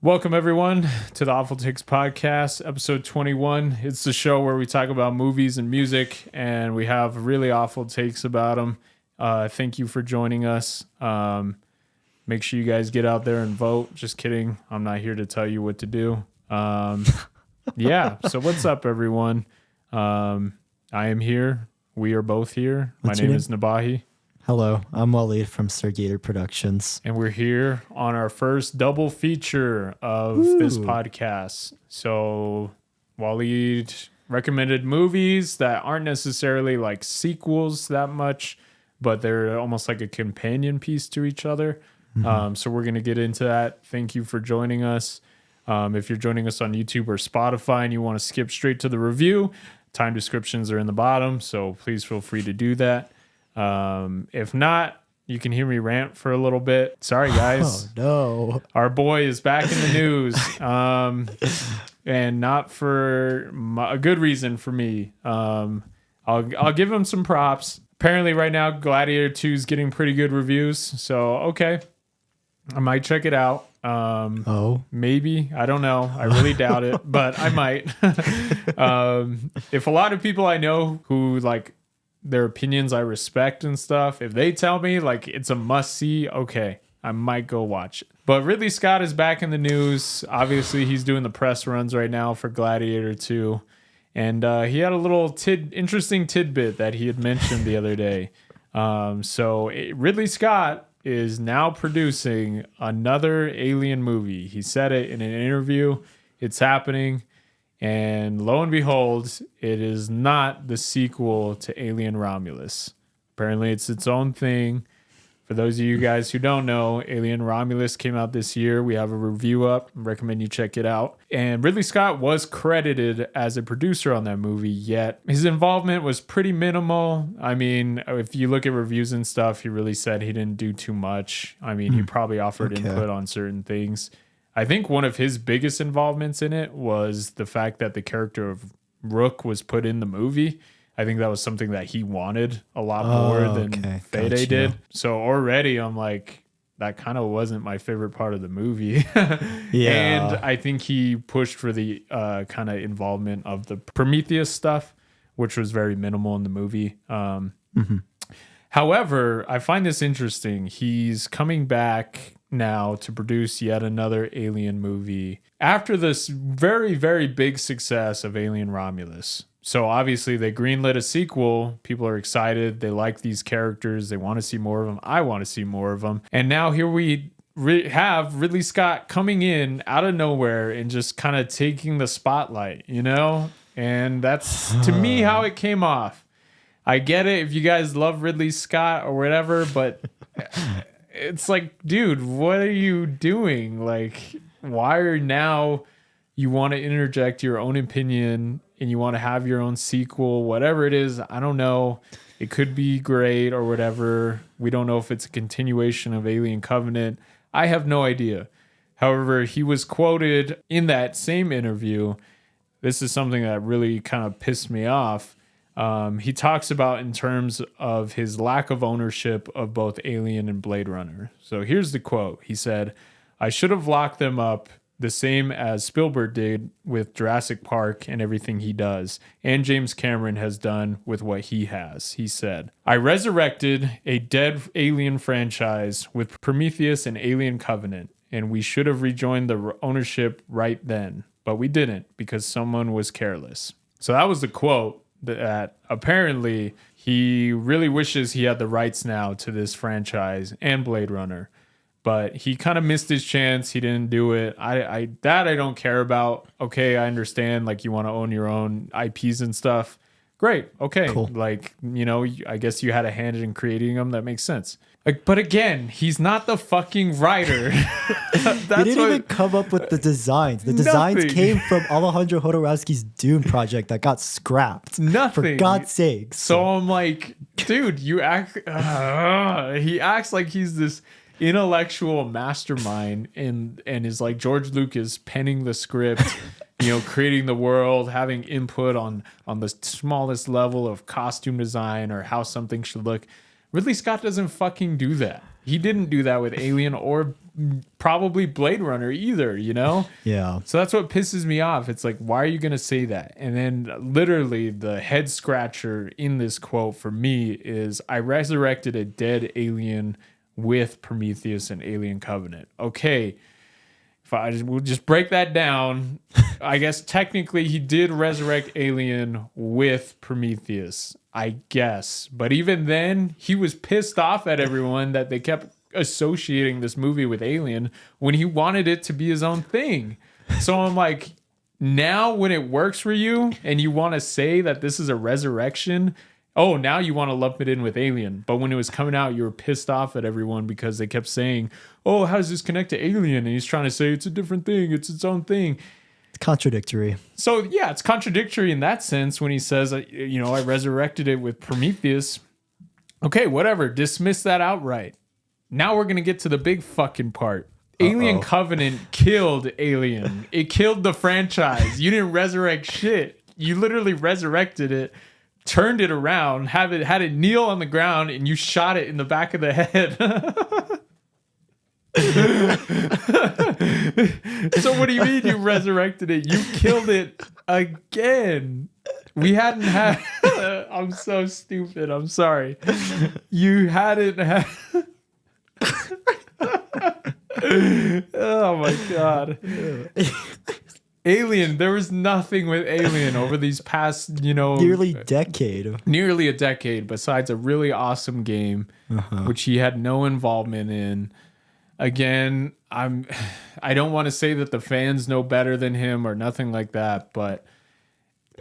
Welcome, everyone, to the Awful Takes Podcast, episode 21. It's the show where we talk about movies and music, and we have really awful takes about them. Thank you for joining us. Make sure you guys get out there and vote. Just kidding. I'm not here to tell you what to do. Yeah, so what's up, everyone? I am here. We are both here. My name is Nabahi. Hello, I'm Wallied from Stargator Productions. And we're here on our first double feature of this podcast. So Wallied recommended movies that aren't necessarily like sequels that much, but they're almost like a companion piece to each other. So we're going to get into that. Thank you for joining us. If you're joining us on YouTube or Spotify and you want to skip straight to the review, time descriptions are in the bottom, so please feel free to do that. If not, you can hear me rant for a little bit. Sorry, guys. Oh, no. Our boy is back in the news, and not for a good reason for me. I'll give him some props. Apparently right now, Gladiator 2 is getting pretty good reviews, so okay. I might check it out. Maybe. I don't know. I really doubt it, but I might. If a lot of people I know who like their opinions I respect and stuff, if they tell me like it's a must see, okay, I might go watch it. But Ridley Scott is back in the news. Obviously, he's doing the press runs right now for Gladiator 2. And he had a little interesting tidbit that he had mentioned the other day. Ridley Scott is now producing another Alien movie. He said it in an interview. It's happening. And lo and behold, it is not the sequel to Alien Romulus. Apparently, it's its own thing. For those of you guys who don't know, Alien Romulus came out this year. We have a review up. I recommend you check it out. And Ridley Scott was credited as a producer on that movie, yet his involvement was pretty minimal. I mean, if you look at reviews and stuff, he really said he didn't do too much. I mean, he probably offered input on certain things. I think one of his biggest involvements in it was the fact that the character of Rook was put in the movie. I think that was something that he wanted a lot more than Fede did. So already I'm like, that kind of wasn't my favorite part of the movie. Yeah. And I think he pushed for the kind of involvement of the Prometheus stuff, which was very minimal in the movie. However, I find this interesting. He's coming back now to produce yet another Alien movie after this very, very big success of Alien Romulus. So obviously they greenlit a sequel. People are excited. They like these characters. They want to see more of them. I want to see more of them. And now here we have Ridley Scott coming in out of nowhere and just kind of taking the spotlight, you know? And that's, to me, how it came off. I get it if you guys love Ridley Scott or whatever, but it's like, dude, what are you doing? Like, why are now you want to interject your own opinion and you want to have your own sequel, whatever it is? I don't know. It could be great or whatever. We don't know if it's a continuation of Alien Covenant. I have no idea. However, he was quoted in that same interview. This is something that really kind of pissed me off. He talks about in terms of his lack of ownership of both Alien and Blade Runner. So here's the quote. He said, "I should have locked them up the same as Spielberg did with Jurassic Park and everything he does, and James Cameron has done with what he has." He said, "I resurrected a dead Alien franchise with Prometheus and Alien Covenant, and we should have rejoined the ownership right then, but we didn't because someone was careless." So that was the quote. That apparently he really wishes he had the rights now to this franchise and Blade Runner, but he kind of missed his chance. He didn't do it. I don't care about. Okay, I understand. Like, you want to own your own IPs and stuff. Great. Okay. Cool. Like, you know, I guess you had a hand in creating them. That makes sense. Like, but again, he's not the fucking writer. He didn't even come up with the designs. The designs came from Alejandro Jodorowsky's Dune project that got scrapped. Nothing. For God's sakes. So I'm like, dude, you act. He acts like he's this intellectual mastermind and is like George Lucas penning the script, you know, creating the world, having input on the smallest level of costume design or how something should look. Ridley Scott doesn't fucking do that. He didn't do that with Alien or probably Blade Runner either, you know? Yeah. So that's what pisses me off. It's like, why are you going to say that? And then literally the head scratcher in this quote for me is, I resurrected a dead alien with Prometheus and Alien Covenant. Okay. We'll just break that down. I guess technically he did resurrect Alien with Prometheus, I guess. But even then, he was pissed off at everyone that they kept associating this movie with Alien when he wanted it to be his own thing. So I'm like, now when it works for you and you want to say that this is a resurrection, oh, now you want to lump it in with Alien. But when it was coming out, you were pissed off at everyone because they kept saying, oh, how does this connect to Alien? And he's trying to say it's a different thing. It's its own thing. It's contradictory. So, yeah, it's contradictory in that sense when he says, you know, I resurrected it with Prometheus. Okay, whatever. Dismiss that outright. Now we're going to get to the big fucking part. Alien Covenant killed Alien. It killed the franchise. You didn't resurrect shit. You literally resurrected it, turned it around, had it kneel on the ground, and you shot it in the back of the head. So what do you mean you resurrected it? You killed it again. We hadn't had... I'm so stupid. I'm sorry. You hadn't had... Oh my God. Alien, there was nothing with Alien over these past, nearly a decade besides a really awesome game, which he had no involvement in. Again, I don't want to say that the fans know better than him or nothing like that, but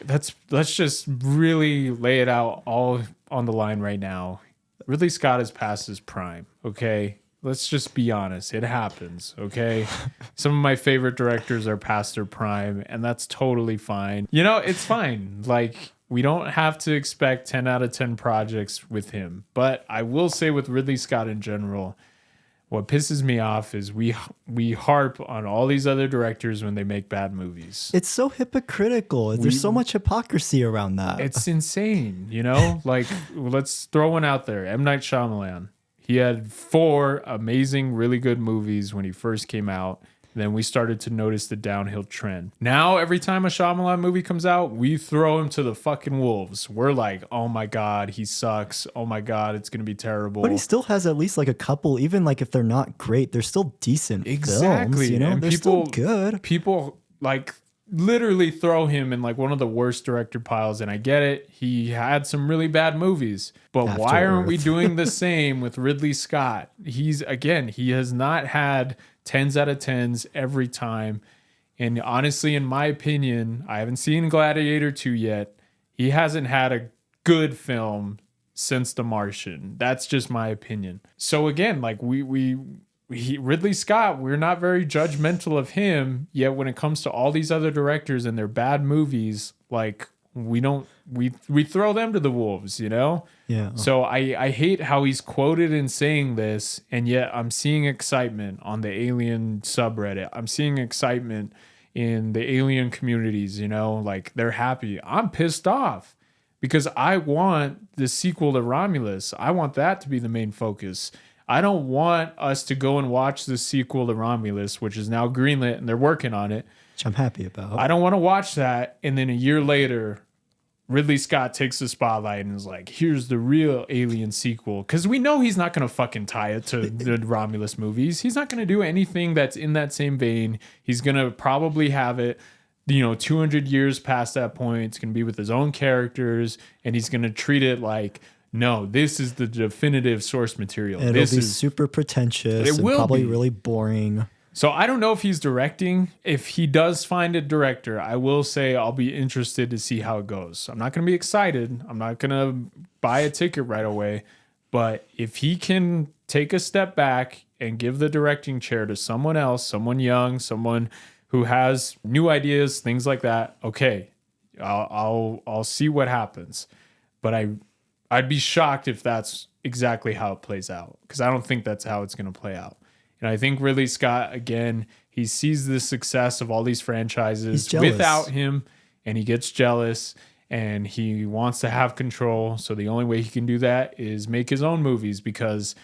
let's just really lay it out all on the line right now. Ridley Scott is past his prime, okay? Let's just be honest. It happens, okay? Some of my favorite directors are past their prime, and that's totally fine. It's fine. Like, we don't have to expect 10 out of 10 projects with him. But I will say with Ridley Scott in general, what pisses me off is we harp on all these other directors when they make bad movies. It's so hypocritical. There's so much hypocrisy around that. It's insane, Like, let's throw one out there. M. Night Shyamalan. He had 4 amazing, really good movies when he first came out. Then we started to notice the downhill trend. Now, every time a Shyamalan movie comes out, we throw him to the fucking wolves. We're like, oh my God, he sucks. Oh my God, it's going to be terrible. But he still has at least like a couple, even like if they're not great, they're still decent films, And they're still good. People like literally throw him in like one of the worst director piles, and I get it. He had some really bad movies, but why aren't we doing the same with Ridley Scott? He has not had 10s out of 10s every time. And honestly, in my opinion, I haven't seen Gladiator 2 yet. He hasn't had a good film since The Martian. That's just my opinion. So again, like Ridley Scott, we're not very judgmental of him, yet when it comes to all these other directors and their bad movies, like we throw them to the wolves, Yeah. So I hate how he's quoted in saying this, and yet I'm seeing excitement on the Alien subreddit. I'm seeing excitement in the Alien communities, like they're happy. I'm pissed off because I want the sequel to Romulus. I want that to be the main focus. I don't want us to go and watch the sequel to Romulus, which is now greenlit and they're working on it. Which I'm happy about. I don't want to watch that. And then a year later, Ridley Scott takes the spotlight and is like, here's the real Alien sequel. Because we know he's not going to fucking tie it to the Romulus movies. He's not going to do anything that's in that same vein. He's going to probably have it, 200 years past that point. It's going to be with his own characters. And he's going to treat it like, no, this is the definitive source material. It'll be super pretentious and probably really boring. So I don't know if he's directing. If he does find a director, I will say I'll be interested to see how it goes. I'm not going to be excited. I'm not going to buy a ticket right away. But if he can take a step back and give the directing chair to someone else, someone young, someone who has new ideas, things like that, okay, I'll see what happens. But I'd be shocked if that's exactly how it plays out, because I don't think that's how it's going to play out. And I think Ridley Scott, again, he sees the success of all these franchises without him, and he gets jealous, and he wants to have control. So the only way he can do that is make his own movies, because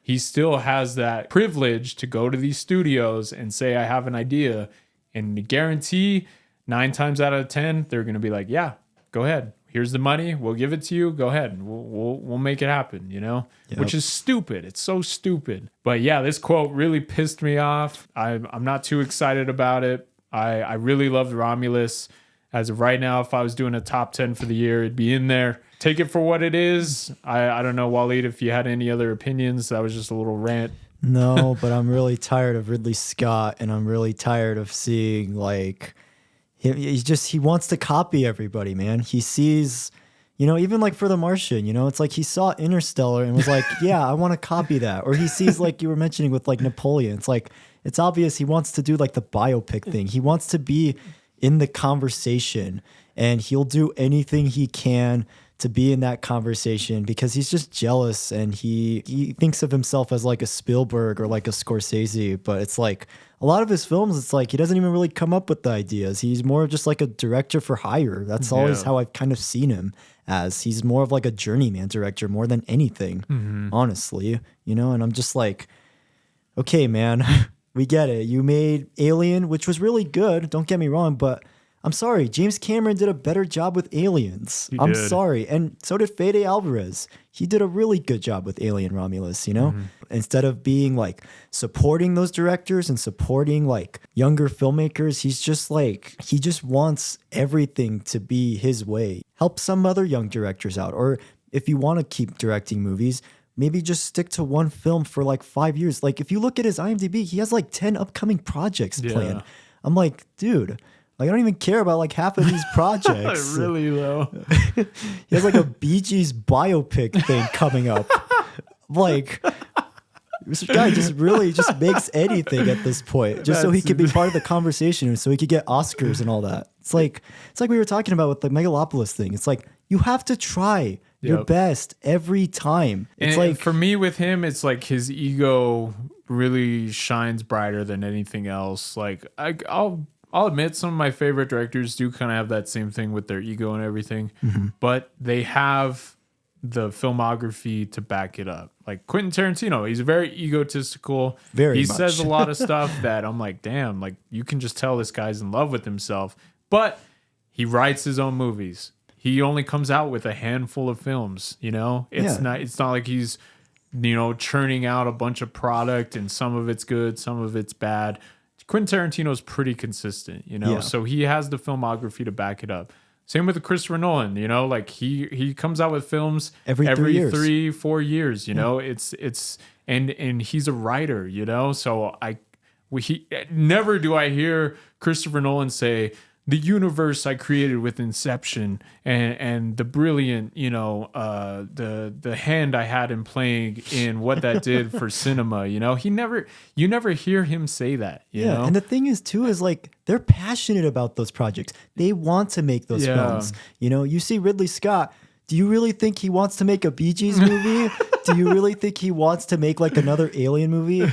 he still has that privilege to go to these studios and say, I have an idea. And guarantee 9 times out of 10, they're going to be like, yeah, go ahead. Here's the money. We'll give it to you. Go ahead. We'll make it happen, you know, which is stupid. It's so stupid. But yeah, this quote really pissed me off. I'm not too excited about it. I really loved Romulus. As of right now, if I was doing a top 10 for the year, it'd be in there. Take it for what it is. I don't know, Wallied, if you had any other opinions. That was just a little rant. No, but I'm really tired of Ridley Scott, and I'm really tired of seeing like he wants to copy everybody, man. He sees, you know, even like for The Martian, you know, it's like he saw Interstellar and was like, yeah, I want to copy that. Or he sees, like you were mentioning with like Napoleon, it's like, it's obvious he wants to do like the biopic thing. He wants to be in the conversation, and he'll do anything he can to be in that conversation because he's just jealous, and he thinks of himself as like a Spielberg or like a Scorsese. But it's like a lot of his films, it's like he doesn't even really come up with the ideas. He's more just like a director for hire. That's always how I've kind of seen him as. He's more of like a journeyman director more than anything, honestly, you know? And I'm just like, okay, man, we get it. You made Alien, which was really good. Don't get me wrong, but I'm sorry. James Cameron did a better job with Aliens. I'm sorry. And so did Fede Alvarez. He did a really good job with Alien Romulus, you know? Instead of being like supporting those directors and supporting like younger filmmakers, he's just like, he just wants everything to be his way. Help some other young directors out. Or if you want to keep directing movies, maybe just stick to one film for like 5 years. Like if you look at his IMDb, he has like 10 upcoming projects planned. I'm like, dude, like I don't even care about like half of these projects. Really though. He has like a Bee Gees biopic thing coming up. Like this guy just really just makes anything at this point, just so he could be part of the conversation and so he could get Oscars and all that. It's like we were talking about with the Megalopolis thing. It's like you have to try your best every time. It's and like for me with him, it's like his ego really shines brighter than anything else. Like I'll admit some of my favorite directors do kind of have that same thing with their ego and everything, but they have the filmography to back it up. Like Quentin Tarantino, he's very egotistical. He says a lot of stuff that I'm like, damn, like you can just tell this guy's in love with himself. But he writes his own movies. He only comes out with a handful of films, you know? It's not like he's, you know, churning out a bunch of product and some of it's good, some of it's bad. Quentin Tarantino's pretty consistent, you know? So he has the filmography to back it up. Same with Christopher Nolan, you know, like he comes out with films every 3-4 years, you know. It's and he's a writer, you know. So never do I hear Christopher Nolan say the universe I created with Inception and the brilliant, you know, the hand I had in playing in what that did for cinema, you know. You never hear him say that, you know? And the thing is too is like they're passionate about those projects. They want to make those films. You know, you see Ridley Scott. Do you really think he wants to make a Bee Gees movie? Do you really think he wants to make like another Alien movie?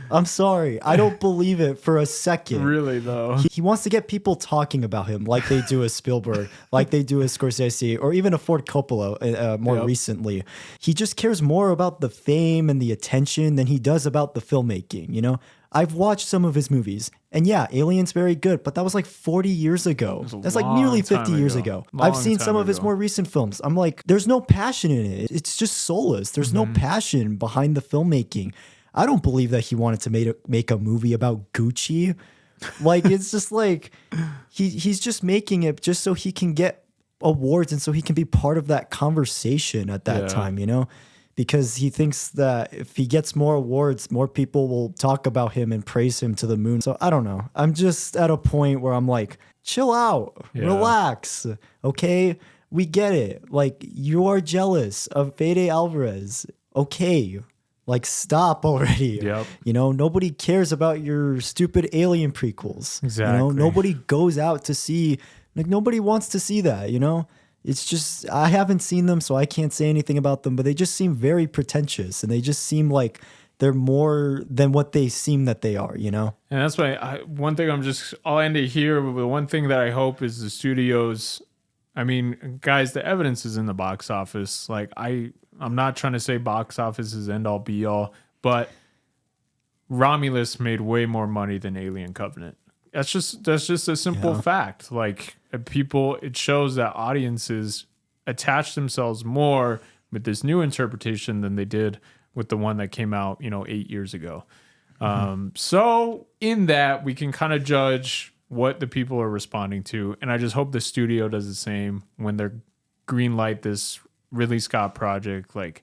I'm sorry. I don't believe it for a second. Really, though. He wants to get people talking about him like they do as Spielberg, like they do as Scorsese, or even a Ford Coppola more recently. He just cares more about the fame and the attention than he does about the filmmaking, you know? I've watched some of his movies, and yeah, Alien's very good, but that was like 40 years ago. That's like nearly 50 years ago. I've seen some of his more recent films. I'm like, there's no passion in it. It's just soulless. There's no passion behind the filmmaking. I don't believe that he wanted to make a movie about Gucci. Like, it's just like, he's just making it just so he can get awards and so he can be part of that conversation at that time, you know? Because he thinks that if he gets more awards, more people will talk about him and praise him to the moon. So I don't know. I'm just at a point where I'm like, chill out, relax, okay? We get it. Like, you are jealous of Fede Alvarez. Okay, like, stop already. You know, nobody cares about your stupid Alien prequels. Exactly. You know, nobody goes out to see, like, nobody wants to see that, you know? It's just, I haven't seen them, so I can't say anything about them, but they just seem very pretentious, and they just seem like they're more than what they seem that they are, you know? And that's why I'll end it here. But one thing that I hope is the studios, I mean, guys, the evidence is in the box office. Like, I'm not trying to say box office is end all be all, but Romulus made way more money than Alien Covenant. That's just a simple fact. Like it shows that audiences attach themselves more with this new interpretation than they did with the one that came out, 8 years ago. So in that, we can kind of judge what the people are responding to. And I just hope the studio does the same when they're greenlight this Ridley Scott project. Like,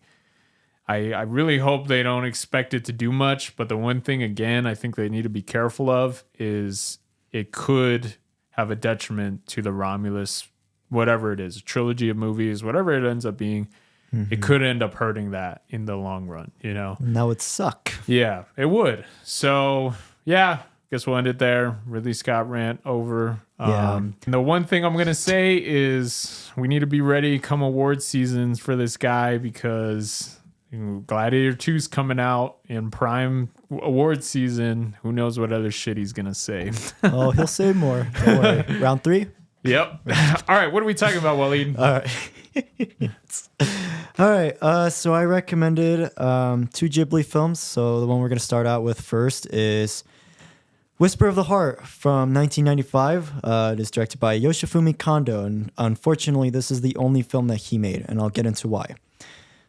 I really hope they don't expect it to do much. But the one thing, again, I think they need to be careful of is it could have a detriment to the Romulus, whatever it is, a trilogy of movies, whatever it ends up being. It could end up hurting that in the long run, And that would suck. Yeah, it would. So, yeah, guess we'll end it there. Ridley Scott rant over. And the one thing I'm going to say is we need to be ready come award seasons for this guy because Gladiator 2's coming out in prime award season. Who knows what other shit he's going to say. Oh, he'll say more. Don't worry. Round 3? Yep. All right, what are we talking about, Wallied? All right. All right. So I recommended 2 Ghibli films. So the one we're going to start out with first is Whisper of the Heart from 1995. It is directed by Yoshifumi Kondo. And unfortunately, this is the only film that he made. And I'll get into why.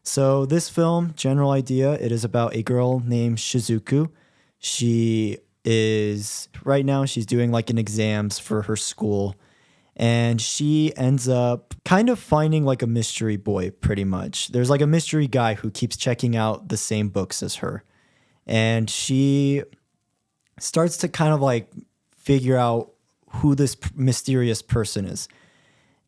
So this film, general idea, it is about a girl named Shizuku. Right now, she's doing like an exams for her school. And she ends up kind of finding like a mystery boy, pretty much. There's like a mystery guy who keeps checking out the same books as her. And she starts to kind of like figure out who this mysterious person is.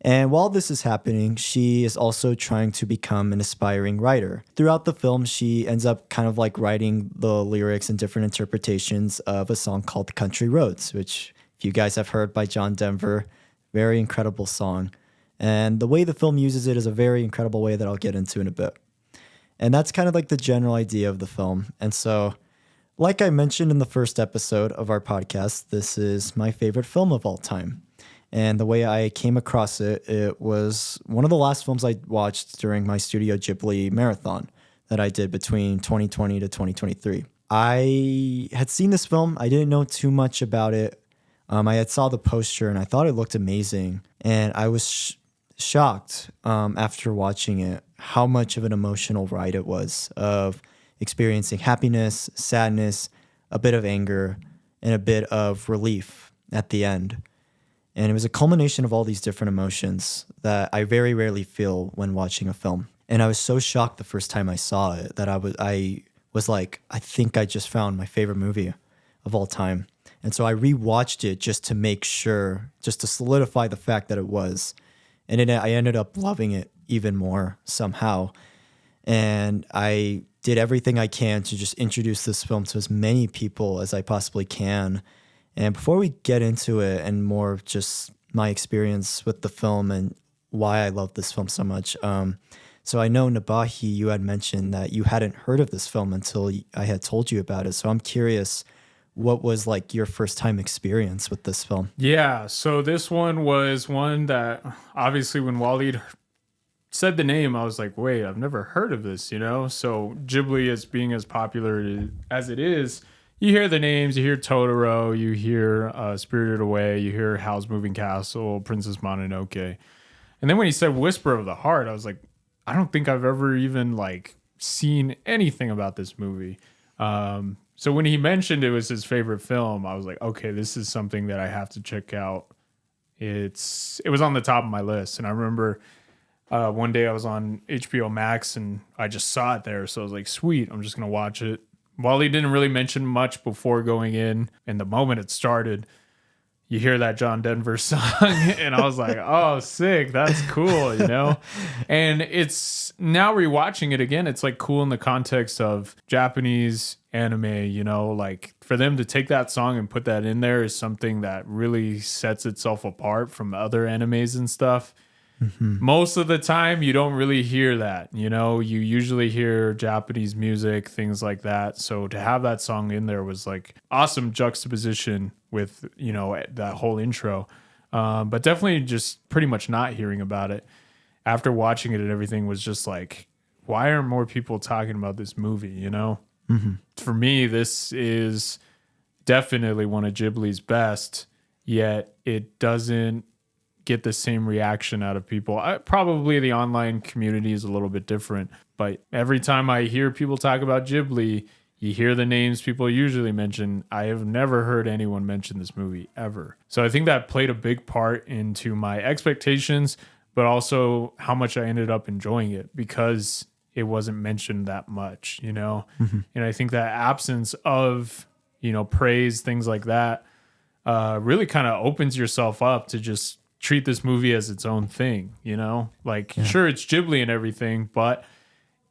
And while this is happening, she is also trying to become an aspiring writer. Throughout the film, she ends up kind of like writing the lyrics and different interpretations of a song called Country Roads, which if you guys have heard by John Denver, very incredible song. And the way the film uses it is a very incredible way that I'll get into in a bit. And that's kind of like the general idea of the film. And so, like I mentioned in the first episode of our podcast, this is my favorite film of all time. And the way I came across it, it was one of the last films I watched during my Studio Ghibli marathon that I did between 2020 to 2023. I had seen this film. I didn't know too much about it. I had saw the poster and I thought it looked amazing. And I was shocked after watching it how much of an emotional ride it was of experiencing happiness, sadness, a bit of anger, and a bit of relief at the end. And it was a culmination of all these different emotions that I very rarely feel when watching a film. And I was so shocked the first time I saw it that I was like, I think I just found my favorite movie of all time. And so I rewatched it just to make sure, just to solidify the fact that it was. And I ended up loving it even more somehow. And I did everything I can to just introduce this film to as many people as I possibly can. And before we get into it and more of just my experience with the film and why I love this film so much, so I know, Nabahi, you had mentioned that you hadn't heard of this film until I had told you about it. So I'm curious, what was like your first time experience with this film? Yeah, so this one was one that obviously when Wallied said the name, I was like, wait, I've never heard of this, So Ghibli, as being as popular as it is, you hear the names, you hear Totoro, you hear Spirited Away, you hear Howl's Moving Castle, Princess Mononoke. And then when he said Whisper of the Heart, I was like, I don't think I've ever even like seen anything about this movie. So when he mentioned it was his favorite film, I was like, okay, this is something that I have to check out. It was on the top of my list. And I remember one day I was on HBO Max and I just saw it there. So I was like, sweet, I'm just going to watch it. While he didn't really mention much before going in, and the moment it started, you hear that John Denver song, and I was like, oh, sick, that's cool, And it's now rewatching it again, it's like cool in the context of Japanese anime, like for them to take that song and put that in there is something that really sets itself apart from other animes and stuff. Mm-hmm. Most of the time, you don't really hear that. You usually hear Japanese music, things like that. So to have that song in there was like awesome juxtaposition with, that whole intro. But definitely just pretty much not hearing about it. After watching it and everything was just like, why aren't more people talking about this movie, For me, this is definitely one of Ghibli's best, yet it doesn't get the same reaction out of people. Probably the online community is a little bit different, but every time I hear people talk about Ghibli, you hear the names people usually mention. I have never heard anyone mention this movie ever. So I think that played a big part into my expectations, but also how much I ended up enjoying it because it wasn't mentioned that much, you know? And I think that absence of, praise, things like that, really kind of opens yourself up to just treat this movie as its own thing, Sure, it's Ghibli and everything, but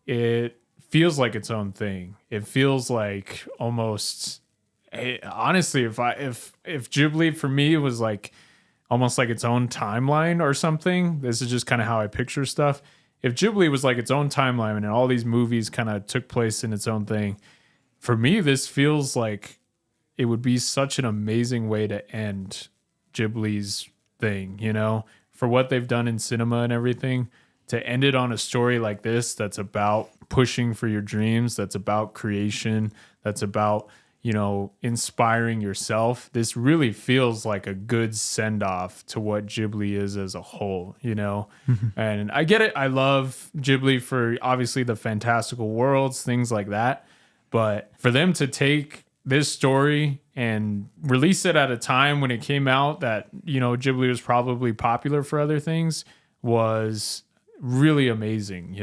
it feels like its own thing. It feels like almost, honestly, if Ghibli for me was like almost like its own timeline or something, this is just kind of how I picture stuff. If Ghibli was like its own timeline and all these movies kind of took place in its own thing, for me, this feels like it would be such an amazing way to end Ghibli's thing, for what they've done in cinema and everything, to end it on a story like this that's about pushing for your dreams, that's about creation, that's about, inspiring yourself. This really feels like a good send off to what Ghibli is as a whole, And I get it. I love Ghibli for obviously the fantastical worlds, things like that. But for them to take this story and release it at a time when it came out that, Ghibli was probably popular for other things was really amazing,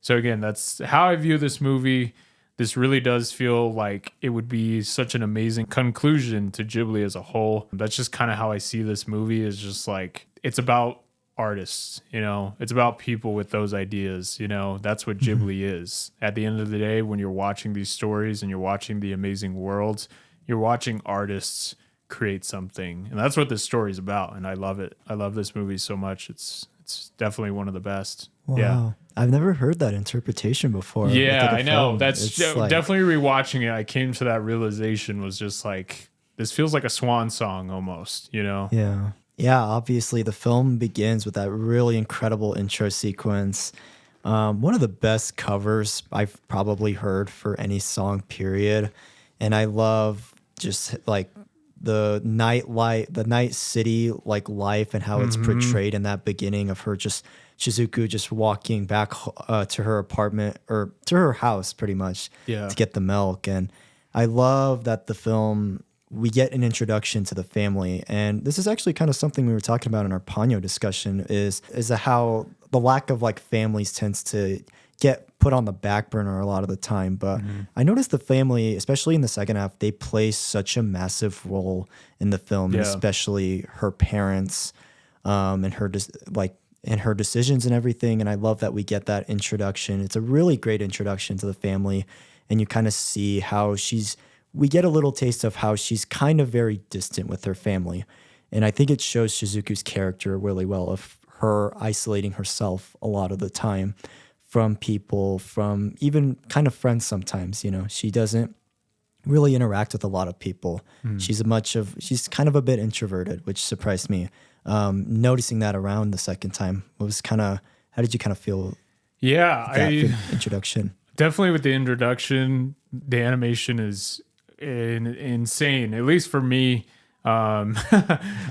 So again, that's how I view this movie. This really does feel like it would be such an amazing conclusion to Ghibli as a whole. That's just kind of how I see this movie, is just like, it's about artists, it's about people with those ideas, that's what Ghibli is. At the end of the day, when you're watching these stories and you're watching the amazing worlds, you're watching artists create something. And that's what this story is about. And I love it. I love this movie so much. It's definitely one of the best. Wow. Yeah. I've never heard that interpretation before. Yeah, I know. Film. That's definitely rewatching it. I came to that realization, was just like, this feels like a swan song almost, Yeah. Yeah, obviously the film begins with that really incredible intro sequence. One of the best covers I've probably heard for any song, period. And I love just like the night city like life and how it's portrayed in that beginning of her just Shizuku just walking back to her apartment or to her house pretty much to get the milk. And I love that the film, we get an introduction to the family. And this is actually kind of something we were talking about in our Ponyo discussion is how the lack of like families tends to get put on the back burner a lot of the time. But I noticed the family, especially in the second half, they play such a massive role in the film, and especially her parents and her and her decisions and everything. And I love that we get that introduction. It's a really great introduction to the family. And you kind of see how we get a little taste of how she's kind of very distant with her family. And I think it shows Shizuku's character really well, of her isolating herself a lot of the time from people, from even kind of friends sometimes. She doesn't really interact with a lot of people. She's kind of a bit introverted, which surprised me. Noticing that around the second time, how did you kind of feel? Yeah, introduction. Definitely with the introduction, the animation is insane, at least for me. I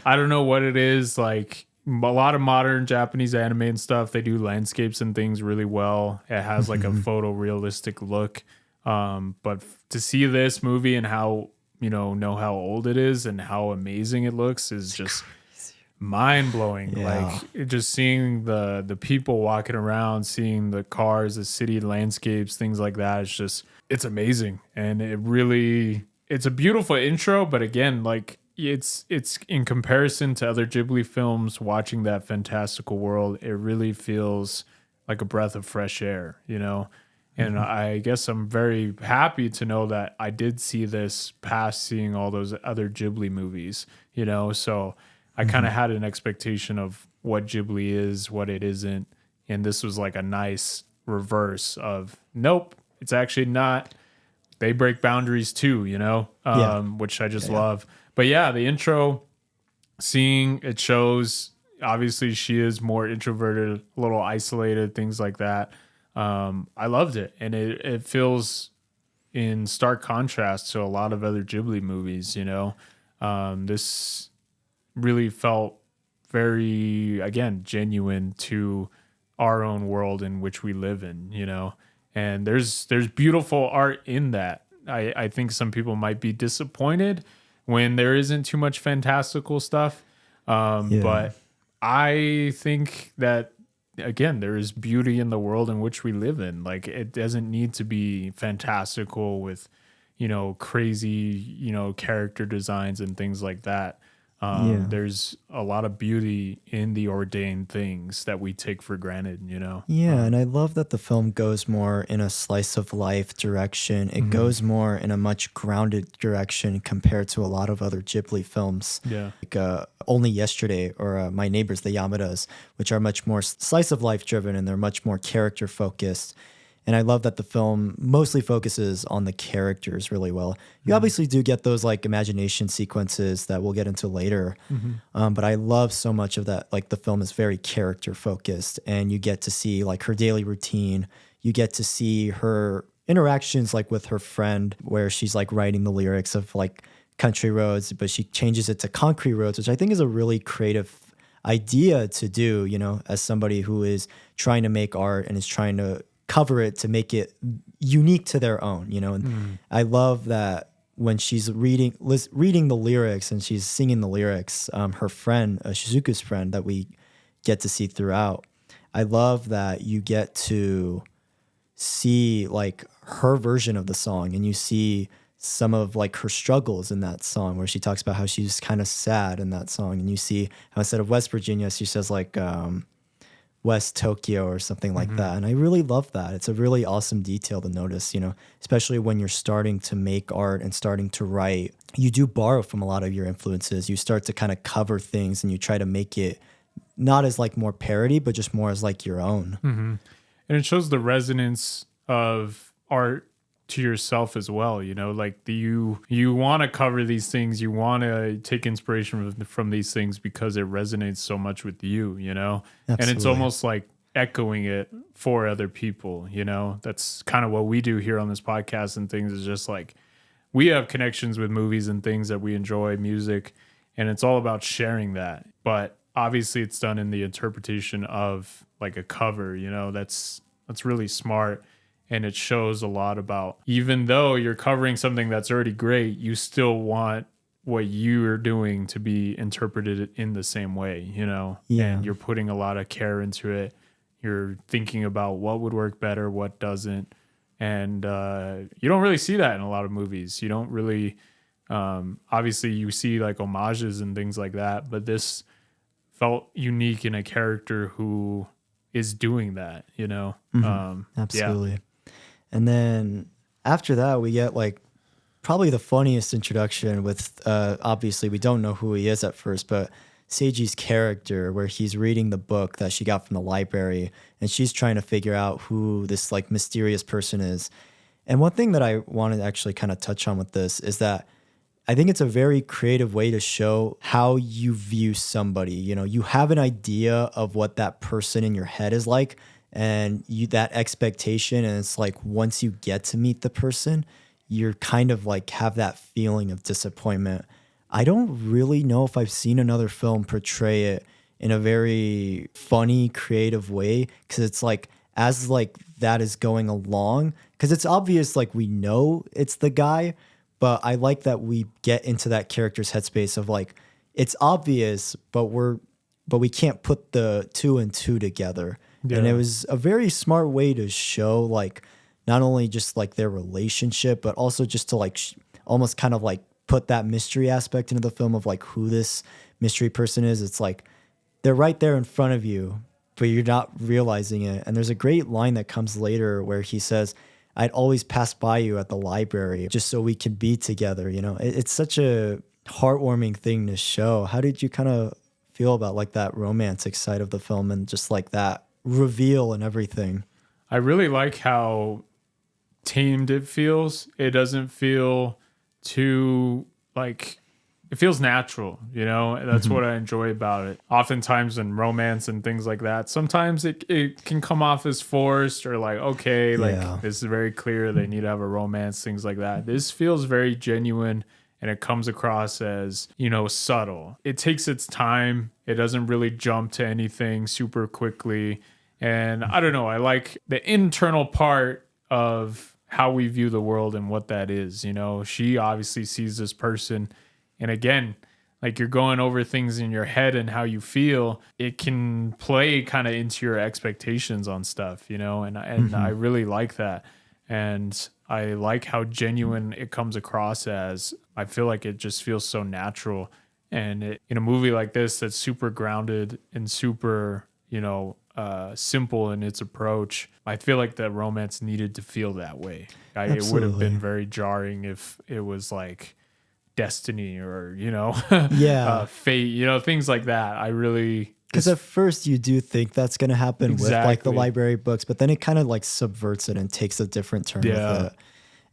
don't know what it is, like a lot of modern Japanese anime and stuff, they do landscapes and things really well. It has like a photorealistic look. But to see this movie and how, know how old it is and how amazing it looks is just mind blowing. Yeah. Like just seeing the people walking around, seeing the cars, the city landscapes, things like that. It's amazing. And it's a beautiful intro, but again, like it's in comparison to other Ghibli films, watching that fantastical world, it really feels like a breath of fresh air, And I guess I'm very happy to know that I did see this past seeing all those other Ghibli movies, So I kind of had an expectation of what Ghibli is, what it isn't. And this was like a nice reverse of, nope, it's actually not. They break boundaries too, which I just love. But yeah, the intro, seeing it shows, obviously she is more introverted, a little isolated, things like that. I loved it. And it feels, in stark contrast to a lot of other Ghibli movies, you know. This really felt very, again, genuine to our own world in which we live in, you know. And there's beautiful art in that. I think some people might be disappointed when there isn't too much fantastical stuff. But I think that, again, there is beauty in the world in which we live in. Like, it doesn't need to be fantastical with, you know, crazy, you know, character designs and things like that. There's a lot of beauty in the ordained things that we take for granted, you know? Yeah, and I love that the film goes more in a slice of life direction. It goes more in a much grounded direction compared to a lot of other Ghibli films. Yeah. Like Only Yesterday or My Neighbors, the Yamadas, which are much more slice of life driven and they're much more character focused. And I love that the film mostly focuses on the characters really well. You obviously do get those like imagination sequences that we'll get into later. But I love so much of that. Like the film is very character focused and you get to see like her daily routine. You get to see her interactions like with her friend where she's like writing the lyrics of like country roads, but she changes it to concrete roads, which I think is a really creative idea to do, you know, as somebody who is trying to make art and is trying to cover it to make it unique to their own, you know. And I love that when she's reading the lyrics and she's singing the lyrics, her friend, Shizuku's friend that we get to see throughout, I love that you get to see like her version of the song and you see some of like her struggles in that song where she talks about how she's kind of sad in that song, and you see how instead of West Virginia she says like West Tokyo or something like that. And I really love that. It's a really awesome detail to notice, you know, especially when you're starting to make art and starting to write. You do borrow from a lot of your influences. You start to kind of cover things and you try to make it not as like more parody, but just more as like your own. And it shows the resonance of art to yourself as well, you know, like you want to cover these things, you want to take inspiration from these things because it resonates so much with you, you know. Absolutely. And it's almost like echoing it for other people, you know. That's kind of what we do here on this podcast and things, is just like we have connections with movies and things that we enjoy, music, and it's all about sharing that. But obviously it's done in the interpretation of like a cover, you know. That's really smart. And it shows a lot about, even though you're covering something that's already great, you still want what you're doing to be interpreted in the same way, you know? Yeah. And you're putting a lot of care into it. You're thinking about what would work better, what doesn't. And you don't really see that in a lot of movies. You don't really, obviously you see like homages and things like that, but this felt unique in a character who is doing that, you know? Absolutely. Yeah. And then after that, we get like probably the funniest introduction with, obviously we don't know who he is at first, but Seiji's character, where he's reading the book that she got from the library and she's trying to figure out who this like mysterious person is. And one thing that I wanted to actually kind of touch on with this is that I think it's a very creative way to show how you view somebody. You know, you have an idea of what that person in your head is like, and that expectation, and it's like once you get to meet the person, you're kind of like have that feeling of disappointment. I don't really know if I've seen another film portray it in a very funny, creative way, because it's like as like that is going along, because it's obvious like we know it's the guy, but I like that we get into that character's headspace of like it's obvious, but we can't put the two and two together. Yeah. And it was a very smart way to show like not only just like their relationship, but also just to like almost kind of like put that mystery aspect into the film of like who this mystery person is. It's like they're right there in front of you, but you're not realizing it. And there's a great line that comes later where he says, "I'd always pass by you at the library just so we can be together." You know, it's such a heartwarming thing to show. How did you kind of feel about like that romantic side of the film and just like that reveal and everything? I really like how tamed it feels. It doesn't feel too like it feels natural, you know. That's what I enjoy about it. Oftentimes in romance and things like that, sometimes it can come off as forced or like, okay, like this is very clear they need to have a romance, things like that. This feels very genuine, and it comes across as, you know, subtle. It takes its time. It doesn't really jump to anything super quickly. And I don't know, I like the internal part of how we view the world and what that is. You know, she obviously sees this person, and again, like you're going over things in your head and how you feel, it can play kind of into your expectations on stuff, you know, and I really like that. And I like how genuine it comes across as. I feel like it just feels so natural. And in a movie like this that's super grounded and super, you know, simple in its approach, I feel like the romance needed to feel that way. It would have been very jarring if it was like destiny or, you know, fate, you know, things like that. I really... Because at first you do think that's going to happen with like the library books, but then it kind of like subverts it and takes a different turn with it.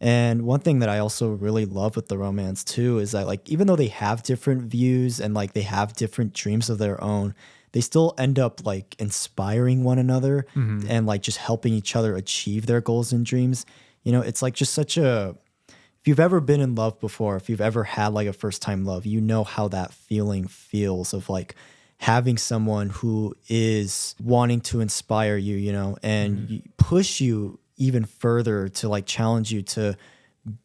And one thing that I also really love with the romance too is that like, even though they have different views and like they have different dreams of their own, they still end up like inspiring one another and like just helping each other achieve their goals and dreams. You know, it's like just such a... If you've ever been in love before, if you've ever had like a first time love, you know how that feeling feels of like having someone who is wanting to inspire you, you know, and push you even further to like challenge you to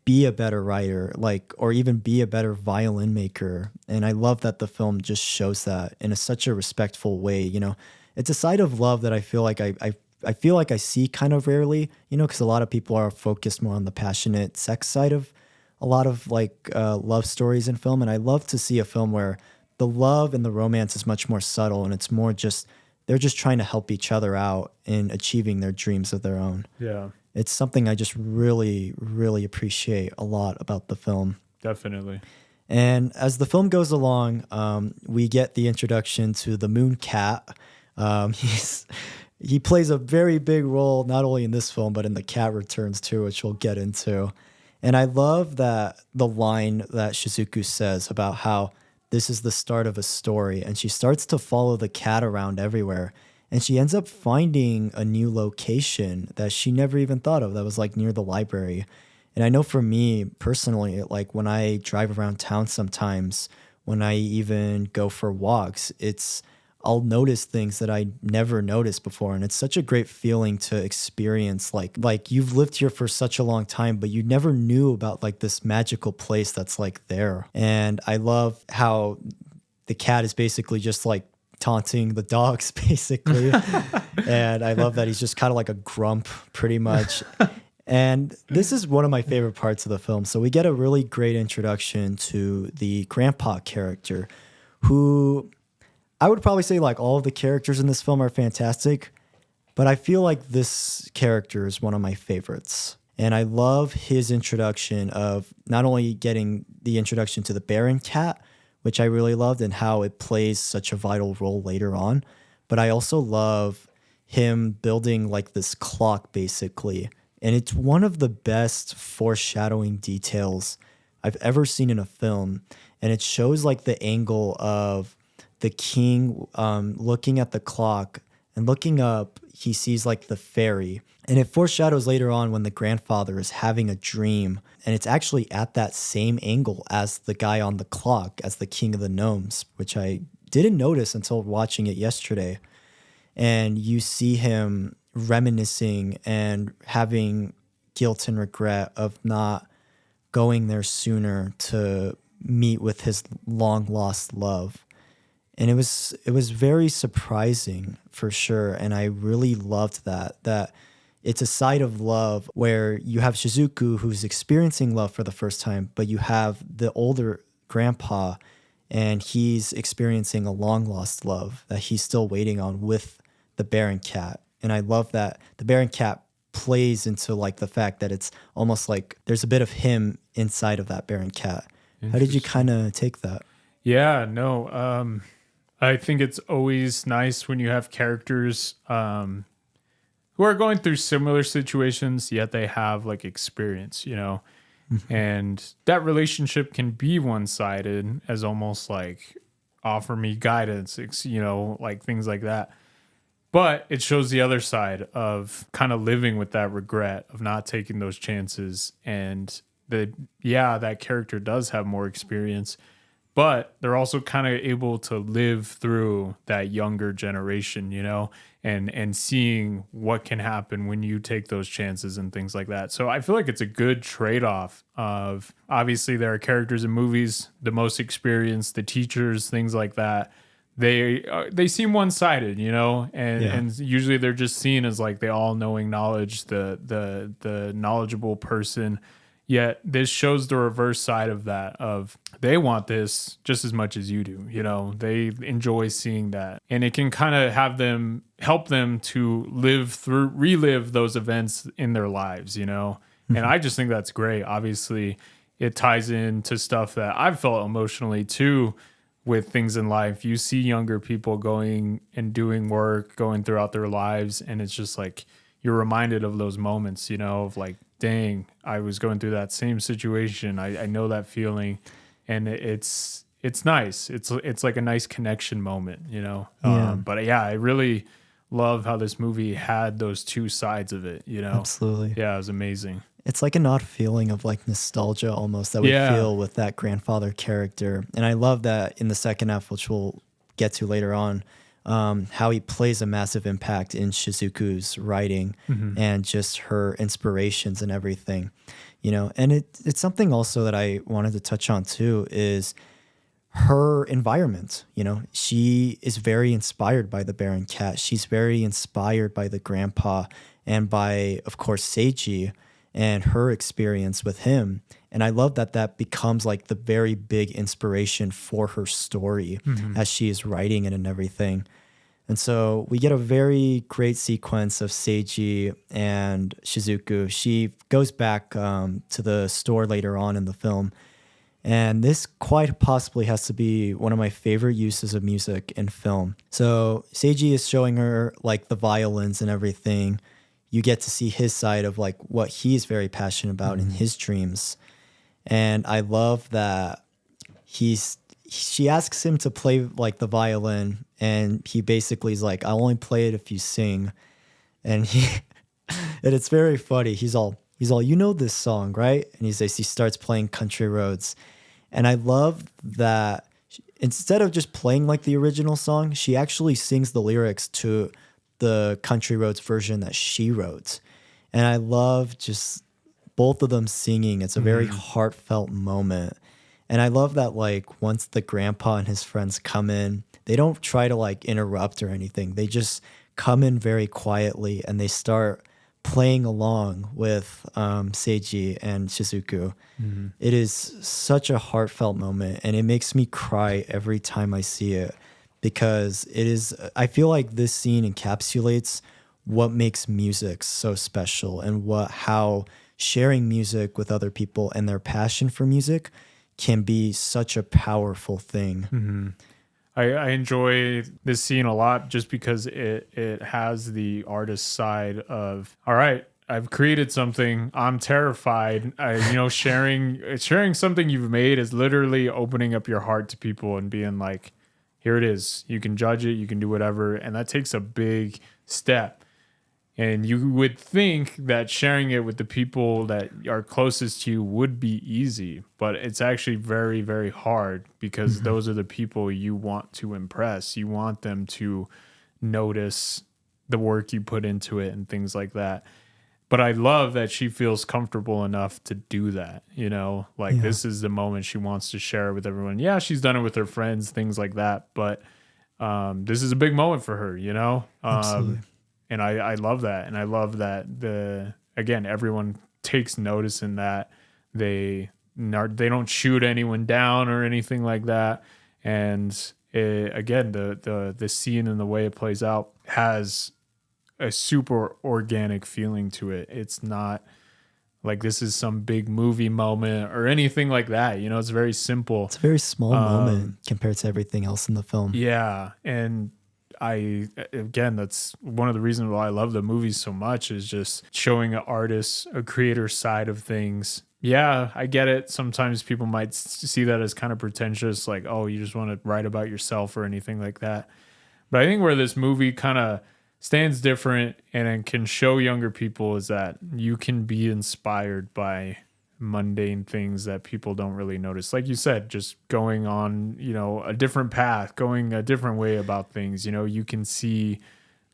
be a better writer, like, or even be a better violin maker. And I love that the film just shows that in such a respectful way. You know, it's a side of love that I feel like I feel like I see kind of rarely, you know, because a lot of people are focused more on the passionate sex side of a lot of like love stories in film. And I love to see a film where the love and the romance is much more subtle, and it's more just, they're just trying to help each other out in achieving their dreams of their own. Yeah. It's something I just really, really appreciate a lot about the film. Definitely. And as the film goes along, we get the introduction to the Moon Cat. He plays a very big role, not only in this film, but in The Cat Returns too, which we'll get into. And I love that the line that Shizuku says about how this is the start of a story. And she starts to follow the cat around everywhere. And she ends up finding a new location that she never even thought of that was like near the library. And I know for me personally, like when I drive around town sometimes, when I even go for walks, I'll notice things that I never noticed before. And it's such a great feeling to experience. Like you've lived here for such a long time, but you never knew about like this magical place that's like there. And I love how the cat is basically just like taunting the dogs basically. And I love that he's just kind of like a grump pretty much. And this is one of my favorite parts of the film. So we get a really great introduction to the grandpa character, who I would probably say like all of the characters in this film are fantastic, but I feel like this character is one of my favorites. And I love his introduction of not only getting the introduction to the Baron Cat, which I really loved, and how it plays such a vital role later on, but I also love him building like this clock basically. And it's one of the best foreshadowing details I've ever seen in a film. And it shows like the angle of the king looking at the clock and looking up, he sees like the fairy. And it foreshadows later on when the grandfather is having a dream. And it's actually at that same angle as the guy on the clock, as the king of the gnomes, which I didn't notice until watching it yesterday. And you see him reminiscing and having guilt and regret of not going there sooner to meet with his long lost love. And it was very surprising for sure. And I really loved that it's a side of love where you have Shizuku who's experiencing love for the first time, but you have the older grandpa and he's experiencing a long lost love that he's still waiting on with the Baron Cat. And I love that the Baron Cat plays into like the fact that it's almost like there's a bit of him inside of that Baron Cat. How did you kind of take that? Yeah, no, I think it's always nice when you have characters who are going through similar situations, yet they have like experience, you know? And that relationship can be one-sided, as almost like offer me guidance, like things like that. But it shows the other side of kind of living with that regret of not taking those chances. And that character does have more experience, but they're also kind of able to live through that younger generation, and seeing what can happen when you take those chances and things like that. So I feel like it's a good trade-off of, obviously there are characters in movies, the most experienced, the teachers, things like that. They seem one-sided, and usually they're just seen as like the all-knowing knowledge, the knowledgeable person. Yet this shows the reverse side of that, of they want this just as much as you do. They enjoy seeing that, and it can kind of help them to relive those events in their lives, and I just think that's great. Obviously it ties into stuff that I've felt emotionally too, with things in life. You see younger people going and doing work, going throughout their lives, and it's just like you're reminded of those moments, of like, dang, I was going through that same situation. I know that feeling, and it's nice. It's like a nice connection moment, But yeah, I really love how this movie had those two sides of it, Absolutely. Yeah, it was amazing. It's like an odd feeling of like nostalgia almost that we feel with that grandfather character. And I love that in the second half, which we'll get to later on, how he plays a massive impact in Shizuku's writing and just her inspirations and everything, and it's something also that I wanted to touch on too, is her environment. She is very inspired by the Baron Cat. She's very inspired by the grandpa and by, of course, Seiji and her experience with him. And I love that becomes like the very big inspiration for her story as she is writing it and everything. And so we get a very great sequence of Seiji and Shizuku. She goes back to the store later on in the film. And this quite possibly has to be one of my favorite uses of music in film. So Seiji is showing her like the violins and everything. You get to see his side of like what he's very passionate about in his dreams. And I love that she asks him to play like the violin, and he basically is like, I'll only play it if you sing. And and it's very funny. He's all, you know this song, right? And he starts playing Country Roads. And I love that instead of just playing like the original song, she actually sings the lyrics to the Country Roads version that she wrote. And I love just both of them singing. It's a very heartfelt moment. And I love that like once the grandpa and his friends come in, they don't try to like interrupt or anything. They just come in very quietly and they start playing along with Seiji and Shizuku. It is such a heartfelt moment, and it makes me cry every time I see it, because I feel like this scene encapsulates what makes music so special, and how sharing music with other people and their passion for music can be such a powerful thing. I enjoy this scene a lot just because it has the artist side of, all right, I've created something, I'm terrified. Sharing something you've made is literally opening up your heart to people and being like, here it is. You can judge it, you can do whatever. And that takes a big step. And you would think that sharing it with the people that are closest to you would be easy, but it's actually very, very hard, because those are the people you want to impress. You want them to notice the work you put into it and things like that. But I love that she feels comfortable enough to do that, this is the moment she wants to share it with everyone. Yeah, she's done it with her friends, things like that. But this is a big moment for her, Absolutely. And I love that. And I love that everyone takes notice in that. They don't shoot anyone down or anything like that. And the scene and the way it plays out has a super organic feeling to it. It's not like this is some big movie moment or anything like that. It's very simple. It's a very small moment compared to everything else in the film. Yeah. And that's one of the reasons why I love the movies so much, is just showing an artist, a creator side of things Yeah, I get it. Sometimes people might see that as kind of pretentious, like, oh, you just want to write about yourself or anything like that. But I think where this movie kind of stands different and then can show younger people is that you can be inspired by mundane things that people don't really notice. Like you said, just going on, a different path, going a different way about things. You can see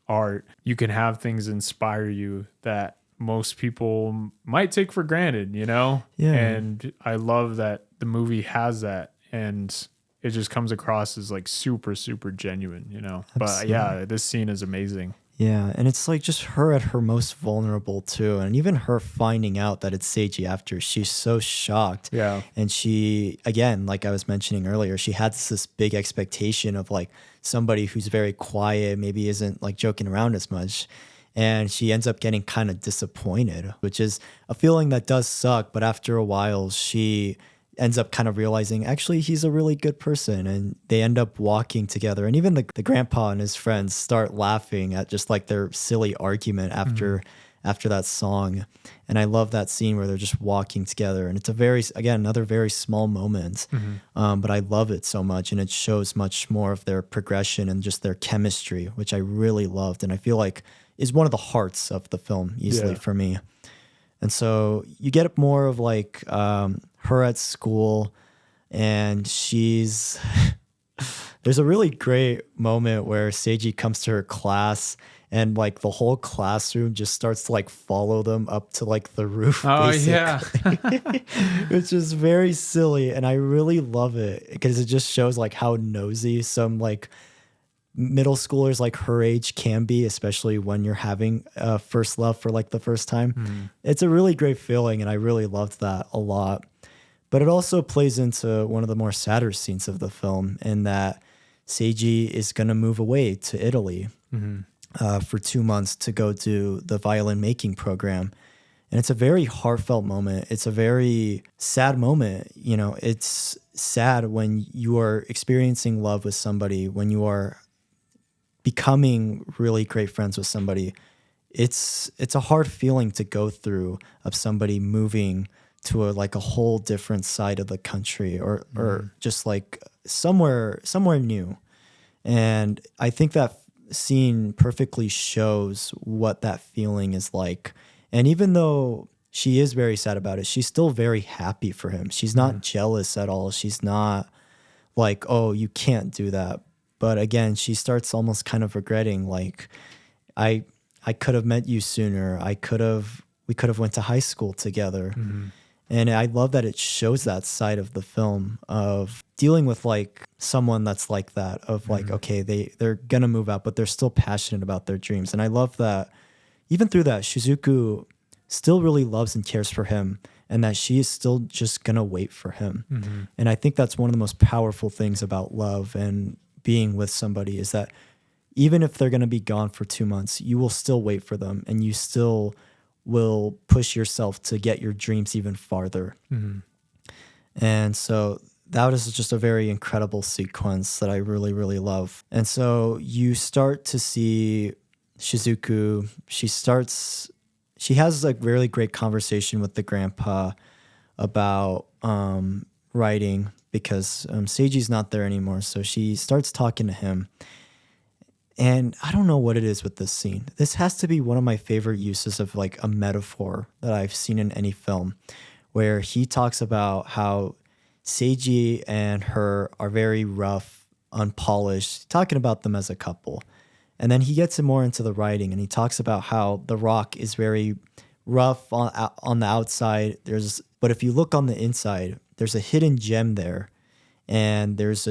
art, you can have things inspire you that most people might take for granted. Yeah. And I love that the movie has that, and it just comes across as like super, super genuine. But Absolutely. yeah, this scene is amazing. Yeah, and it's like just her at her most vulnerable too. And even her finding out that it's Seiji after, she's so shocked. Yeah. And she, again, like I was mentioning earlier, she had this big expectation of like somebody who's very quiet, maybe isn't like joking around as much. And she ends up getting kind of disappointed, which is a feeling that does suck. But after a while, she ends up kind of realizing actually he's a really good person, and they end up walking together. And even the grandpa and his friends start laughing at just like their silly argument after that song. And I love that scene where they're just walking together, and it's another very small moment, but I love it so much, and it shows much more of their progression and just their chemistry, which I really loved, and I feel like is one of the hearts of the film easily for me. And so you get more of like her at school, and she's there's a really great moment where Seiji comes to her class, and like the whole classroom just starts to like follow them up to like the roof. Oh basically. yeah. Which is very silly, and I really love it because it just shows like how nosy some like middle schoolers like her age can be, especially when you're having a first love for like the first time. It's a really great feeling, and I really loved that a lot. But it also plays into one of the more sadder scenes of the film, in that Seiji is going to move away to Italy for 2 months to go do the violin making program. And it's a very heartfelt moment. It's a very sad moment. It's sad when you are experiencing love with somebody, when you are becoming really great friends with somebody. It's a hard feeling to go through, of somebody moving to a whole different side of the country, or just like somewhere new. And I think that scene perfectly shows what that feeling is like. And even though she is very sad about it, she's still very happy for him. She's not jealous at all. She's not like, oh, you can't do that. But again, she starts almost kind of regretting, like, I could have met you sooner. We could have went to high school together. And I love that it shows that side of the film, of dealing with like someone that's like that, of like, okay, they're going to move out, but they're still passionate about their dreams. And I love that even through that, Shizuku still really loves and cares for him, and that she is still just going to wait for him. And I think that's one of the most powerful things about love and being with somebody, is that even if they're going to be gone for 2 months, you will still wait for them, and you still will push yourself to get your dreams even farther. And so that was just a very incredible sequence that I really, really love. And so you start to see Shizuku. She has a really great conversation with the grandpa about writing, because Seiji's not there anymore. So she starts talking to him. And I don't know what it is with this scene. This has to be one of my favorite uses of like a metaphor that I've seen in any film, where he talks about how Seiji and her are very rough, unpolished, talking about them as a couple. And then he gets more into the writing, and he talks about how the rock is very rough on the outside. But if you look on the inside, there's a hidden gem there, and there's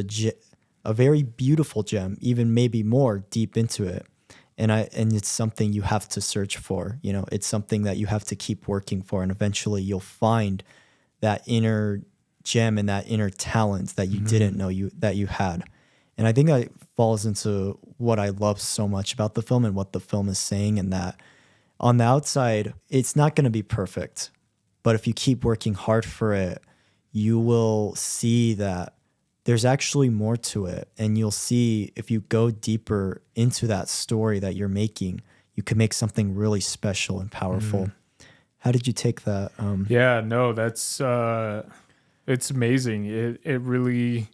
a very beautiful gem, even maybe more deep into it. And it's something you have to search for. It's something that you have to keep working for, and eventually you'll find that inner gem and that inner talent that you didn't know that you had. And I think that falls into what I love so much about the film and what the film is saying, and that on the outside, it's not going to be perfect. But if you keep working hard for it, you will see that there's actually more to it. And you'll see, if you go deeper into that story that you're making, you can make something really special and powerful How did you take that? Yeah, no, that's it's amazing. It really,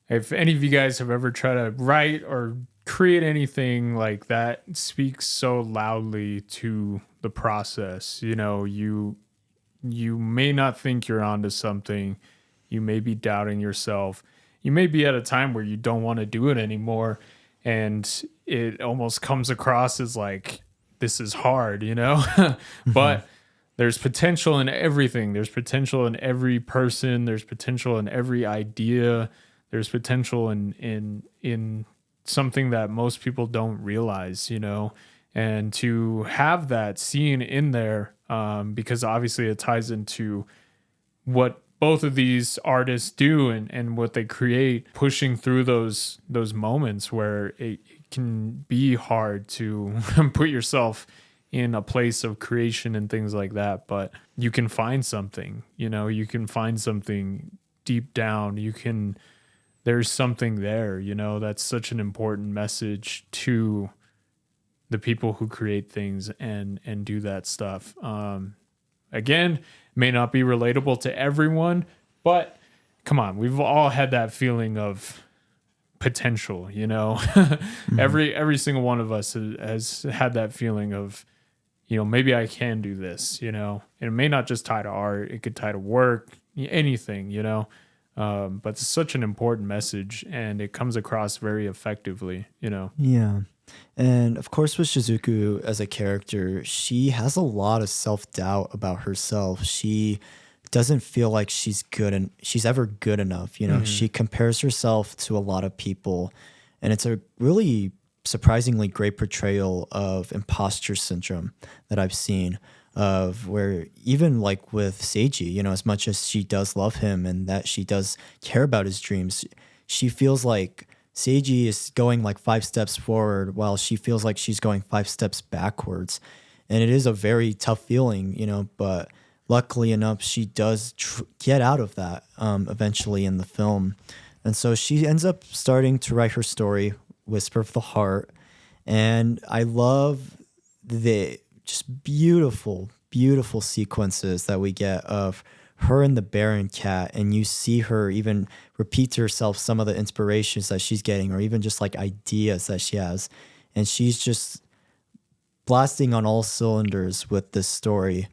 if any of you guys have ever tried to write or create anything like that, it speaks so loudly to the process. You know, you may not think you're onto something. You may be doubting yourself. You may be at a time where you don't want to do it anymore, and it almost comes across as like this is hard, you know? But there's potential in everything. There's potential in every person. There's potential in every idea. There's potential in something that most people don't realize, you know? And to have that scene in there, because obviously it ties into what both of these artists do and what they create, pushing through those moments where it can be hard to put yourself in a place of creation and things like that, but you can find something, you know, you can find something deep down. There's something there, you know. That's such an important message to the people who create things and do that stuff. Again, may not be relatable to everyone, but come on, we've all had that feeling of potential, you know. Every single one of us has had that feeling of, you know, maybe I can do this, you know. And it may not just tie to art, it could tie to work, anything, you know. But it's such an important message, and it comes across very effectively, you know. Yeah. And of course, with Shizuku as a character, she has a lot of self-doubt about herself. She doesn't feel like she's she's ever good enough. You know, she compares herself to a lot of people, and it's a really surprisingly great portrayal of imposter syndrome that I've seen, of where even like with Seiji, you know, as much as she does love him and that she does care about his dreams, she feels like Seiji is going like 5 steps forward while she feels like she's going 5 steps backwards. And it is a very tough feeling, you know, but luckily enough, she does get out of that eventually in the film. And so she ends up starting to write her story, Whisper of the Heart. And I love the just beautiful, beautiful sequences that we get of her and the bear and cat, and you see her even repeat to herself some of the inspirations that she's getting, or even just like ideas that she has. And she's just blasting on all cylinders with this story.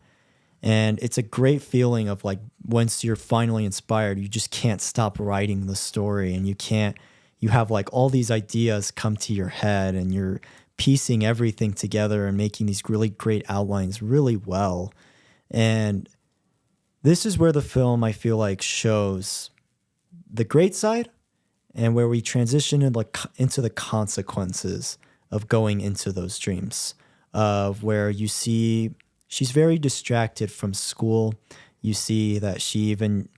And it's a great feeling of like, once you're finally inspired, you just can't stop writing the story, and you have like all these ideas come to your head, and you're piecing everything together and making these really great outlines really well. And this is where the film, I feel like, shows the great side, and where we transition into the consequences of going into those dreams, of where you see she's very distracted from school. You see that she even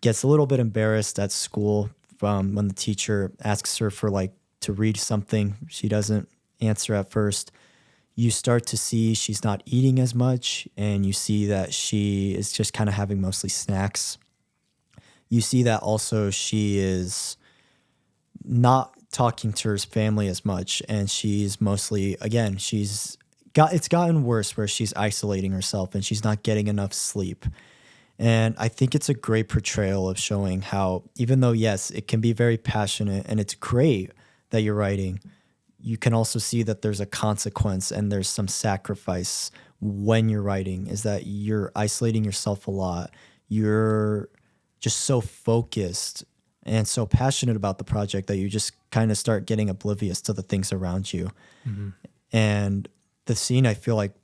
gets a little bit embarrassed at school from when the teacher asks her for like to read something. She doesn't answer at first. You start to see she's not eating as much, and you see that she is just kind of having mostly snacks. You see that also she is not talking to her family as much, and she's mostly, again, it's gotten worse where she's isolating herself and she's not getting enough sleep. And I think it's a great portrayal of showing how, even though, yes, it can be very passionate and it's great that you're writing, you can also see that there's a consequence and there's some sacrifice when you're writing, is that you're isolating yourself a lot. You're just so focused and so passionate about the project that you just kind of start getting oblivious to the things around you. Mm-hmm. And the scene, I feel like,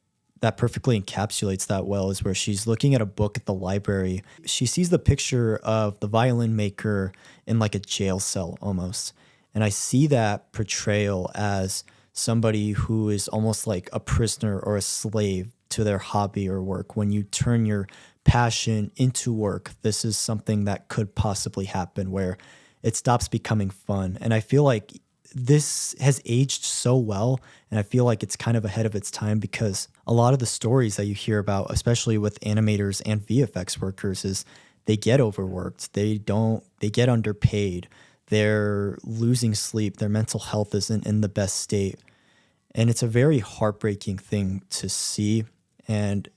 that perfectly encapsulates that well, is where she's looking at a book at the library. She sees the picture of the violin maker in like a jail cell almost. And I see that portrayal as somebody who is almost like a prisoner or a slave to their hobby or work. When you turn your passion into work, this is something that could possibly happen, where it stops becoming fun. And I feel like this has aged so well, and I feel like it's kind of ahead of its time, because a lot of the stories that you hear about, especially with animators and VFX workers, is they get overworked, they get underpaid, they're losing sleep, their mental health isn't in the best state. And it's a very heartbreaking thing to see. And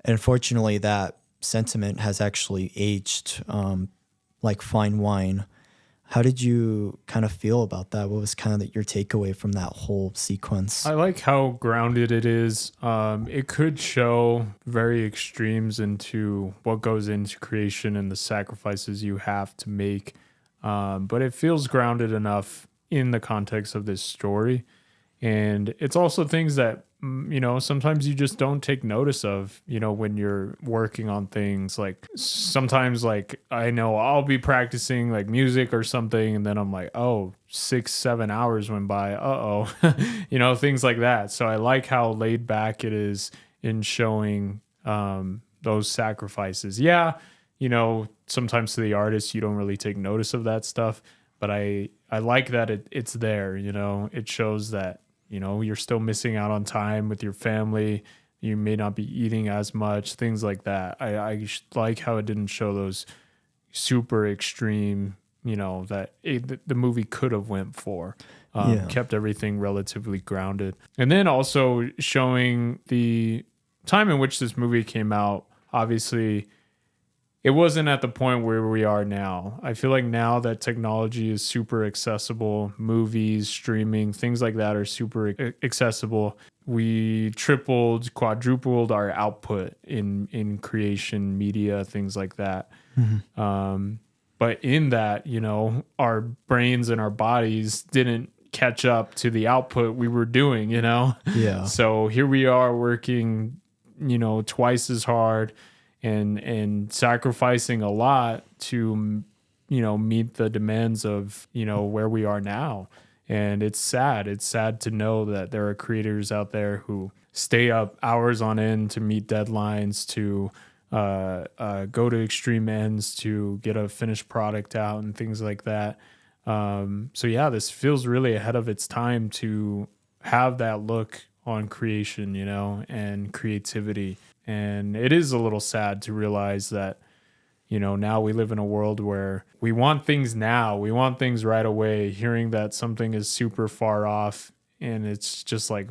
Unfortunately, that sentiment has actually aged like fine wine. How did you kind of feel about that? What was kind of your takeaway from that whole sequence? I like how grounded it is. It could show very extremes into what goes into creation and the sacrifices you have to make. But it feels grounded enough in the context of this story. And it's also things that, sometimes you just don't take notice of, when you're working on things. Like sometimes, like, I know I'll be practicing like music or something, and then I'm like, oh, 6-7 hours went by. Things like that. So I like how laid back it is in showing those sacrifices. Yeah, sometimes to the artist, you don't really take notice of that stuff. But I like that it's there, it shows that, you're still missing out on time with your family. You may not be eating as much, things like that. I like how it didn't show those super extreme, that the movie could have went for. Kept everything relatively grounded. And then also showing the time in which this movie came out. Obviously, it wasn't at the point where we are now. I feel like now that technology is super accessible, movies, streaming, things like that are super accessible. We tripled, quadrupled our output in creation, media, things like that. But in that, our brains and our bodies didn't catch up to the output we were doing, Yeah. So here we are working, twice as hard and sacrificing a lot to, meet the demands of, where we are now. And it's sad. It's sad to know that there are creators out there who stay up hours on end to meet deadlines, to go to extreme ends to get a finished product out and things like that. So yeah, this feels really ahead of its time to have that look on creation, and creativity. And it is a little sad to realize that, now we live in a world where we want things now. We want things right away. Hearing that something is super far off, and it's just like,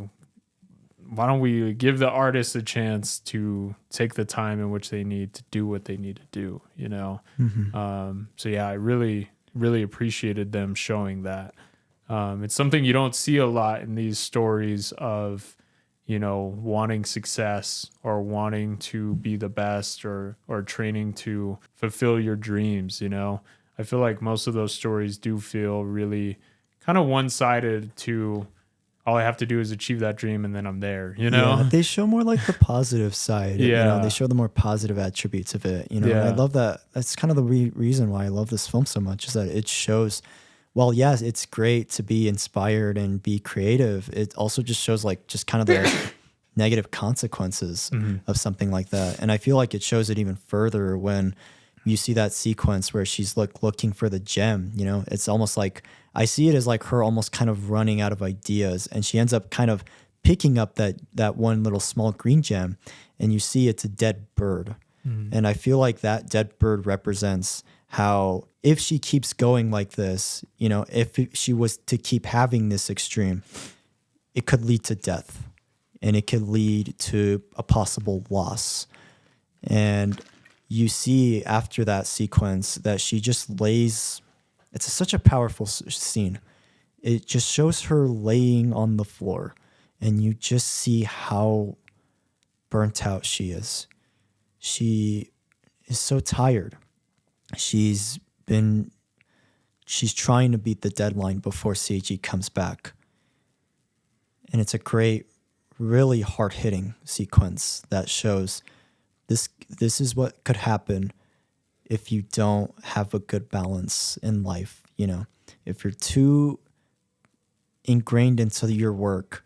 why don't we give the artists a chance to take the time in which they need to do what they need to do, So yeah, I really, really appreciated them showing that. It's something you don't see a lot in these stories of, wanting success or wanting to be the best or training to fulfill your dreams. I feel like most of those stories do feel really kind of one-sided to, all I have to do is achieve that dream and then I'm there, Yeah, they show more like the positive side. Yeah. They show the more positive attributes of it. And Yeah. I love that. That's kind of the reason why I love this film so much, is that it shows, well, yes, it's great to be inspired and be creative. It also just shows like just kind of the negative consequences of something like that. And I feel like it shows it even further when you see that sequence where she's looking for the gem. It's almost like, I see it as like her almost kind of running out of ideas, and she ends up kind of picking up that one little small green gem, and you see it's a dead bird. And I feel like that dead bird represents how, if she keeps going like this, if she was to keep having this extreme, it could lead to death, and it could lead to a possible loss. And you see after that sequence that she just lays, it's such a powerful scene. It just shows her laying on the floor, and you just see how burnt out she is. She is so tired. She's trying to beat the deadline before Seiji comes back. And it's a great, really hard-hitting sequence that shows this is what could happen if you don't have a good balance in life. If you're too ingrained into your work,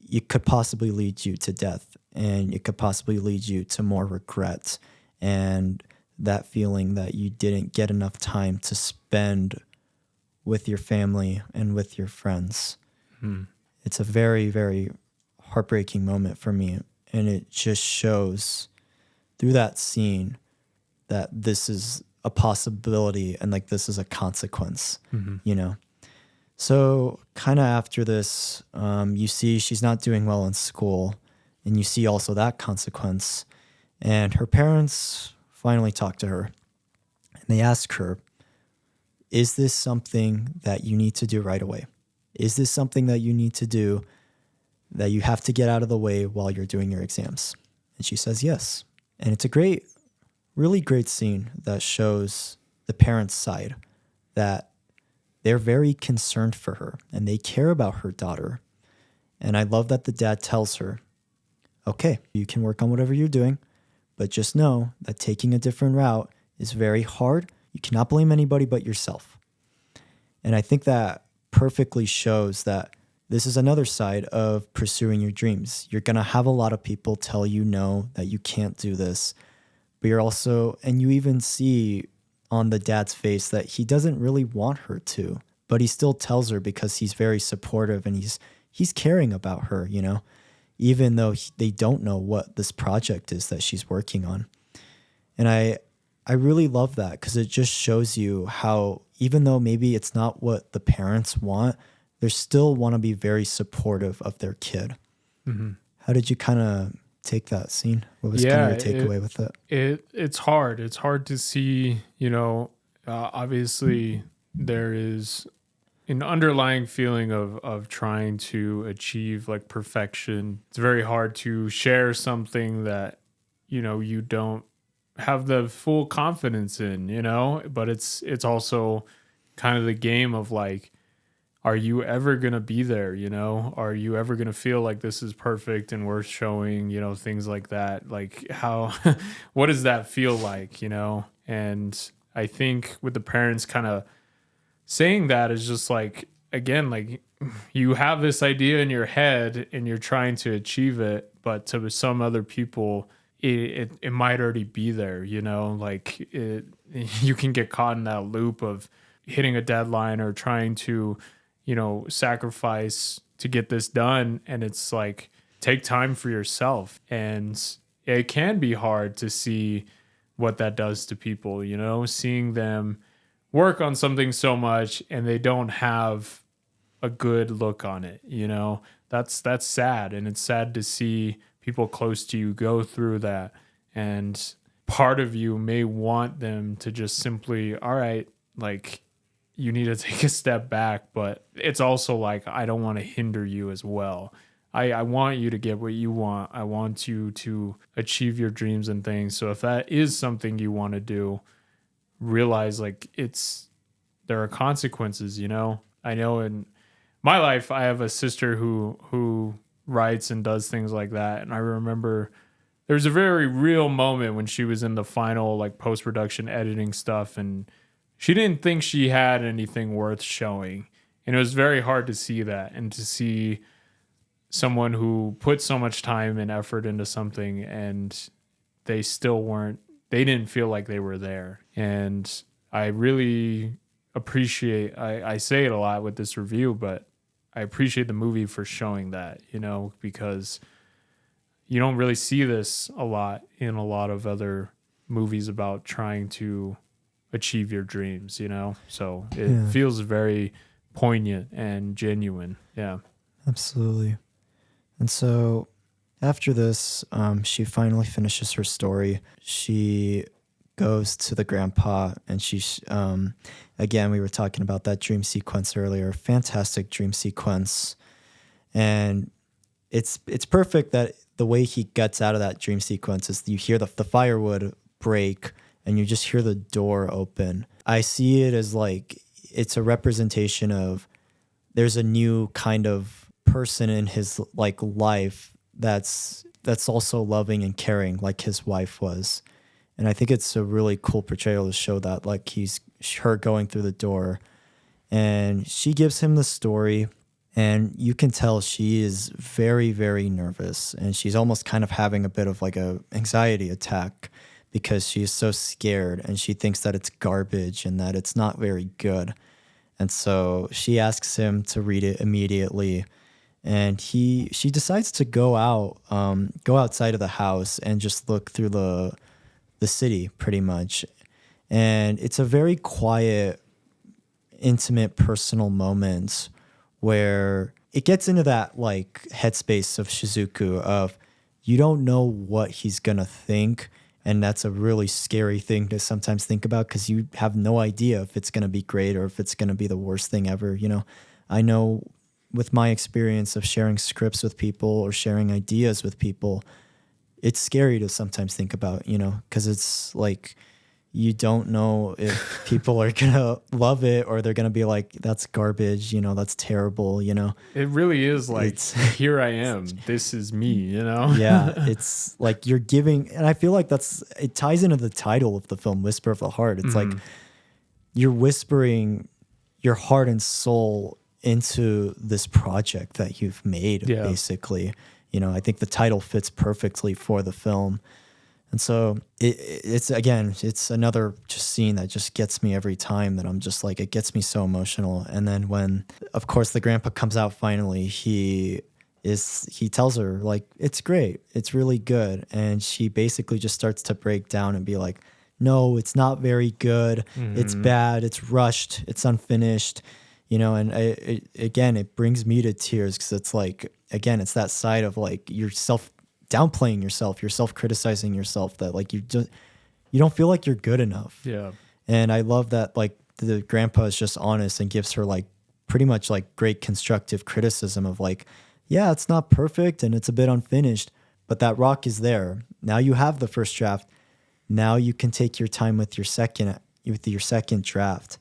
it could possibly lead you to death, and it could possibly lead you to more regret and that feeling that you didn't get enough time to spend with your family and with your friends. It's a very, very heartbreaking moment for me. And it just shows through that scene that this is a possibility and like this is a consequence, So kind of after this, you see she's not doing well in school, and you see also that consequence. And her parents finally talk to her and they ask her, is this something that you need to do right away? Is this something that you need to do that you have to get out of the way while you're doing your exams? And she says yes. And it's a great, really great scene that shows the parents' side, that they're very concerned for her and they care about her daughter. And I love that the dad tells her, okay, you can work on whatever you're doing, but just know that taking a different route is very hard. You cannot blame anybody but yourself. And I think that perfectly shows that this is another side of pursuing your dreams. You're going to have a lot of people tell you no, that you can't do this, but you're also, and you even see on the dad's face that he doesn't really want her to, but he still tells her because he's very supportive and he's caring about her, you know, even though they don't know what this project is that she's working on. And I really love that because it just shows you how, even though maybe it's not what the parents want, they still want to be very supportive of their kid. Mm-hmm. How did you kind of take that scene? What was kind of your takeaway with it? It's hard. It's hard to see, you know, obviously there is an underlying feeling of trying to achieve like perfection. It's very hard to share something that, you know, you don't have the full confidence in, you know, but it's also kind of the game of like, are you ever going to be there? You know, are you ever going to feel like this is perfect and worth showing, you know, things like that? Like how, what does that feel like, you know? And I think with the parents kind of saying that is just like, again, like you have this idea in your head and you're trying to achieve it, but to some other people, it might already be there, you know, like you can get caught in that loop of hitting a deadline or trying to, you know, sacrifice to get this done. And it's like, take time for yourself. And it can be hard to see what that does to people, you know, seeing them work on something so much and they don't have a good look on it, you know, that's sad. And it's sad to see people close to you go through that. And part of you may want them to just simply, all right, like, you need to take a step back, but it's also like, I don't want to hinder you as well. I want you to get what you want. I want you to achieve your dreams and things. So if that is something you want to do, realize like there are consequences, you know? I know in my life, I have a sister who writes and does things like that. And I remember there's a very real moment when she was in the final like post-production editing stuff and she didn't think she had anything worth showing. And it was very hard to see that and to see someone who put so much time and effort into something and they didn't feel like they were there. And I really appreciate, I say it a lot with this review, but I appreciate the movie for showing that, you know, because you don't really see this a lot in a lot of other movies about trying to achieve your dreams, you know? So it feels very poignant and genuine. Yeah. Absolutely. And so after this, she finally finishes her story. She goes to the grandpa and again, we were talking about that dream sequence earlier, fantastic dream sequence. And it's perfect that the way he gets out of that dream sequence is you hear the firewood break and you just hear the door open. I see it as like, it's a representation of there's a new kind of person in his like life that's also loving and caring like his wife was. And I think it's a really cool portrayal to show that, like her going through the door and she gives him the story and you can tell she is very, very nervous and she's almost kind of having a bit of like a anxiety attack because she's so scared and she thinks that it's garbage and that it's not very good. And so she asks him to read it immediately. And she decides to go outside of the house and just look through the city pretty much. And it's a very quiet, intimate, personal moment where it gets into that like headspace of Shizuku of you don't know what he's going to think. And that's a really scary thing to sometimes think about because you have no idea if it's going to be great or if it's going to be the worst thing ever. You know, I know with my experience of sharing scripts with people or sharing ideas with people, it's scary to sometimes think about, you know, because it's like you don't know if people are going to love it or they're going to be like, that's garbage, you know, that's terrible, you know. It really is like, here I am. This is me, you know? Yeah, it's like you're giving, and I feel like it ties into the title of the film, Whisper of the Heart. It's like you're whispering your heart and soul into this project that you've made, basically. You know, I think the title fits perfectly for the film. And so it's another just scene that just gets me every time, that I'm just like, it gets me so emotional. And then when, of course, the grandpa comes out finally, he tells her like, it's great, it's really good. And she basically just starts to break down and be like, no, it's not very good. It's bad. It's rushed. It's unfinished. You know, and it brings me to tears because it's like, again, it's that side of like yourself downplaying yourself, you're self-criticizing yourself, that like you don't feel like you're good enough. Yeah. And I love that like the grandpa is just honest and gives her like pretty much like great constructive criticism of like, yeah, it's not perfect and it's a bit unfinished, but that rock is there. Now you have the first draft. Now you can take your time with your second draft.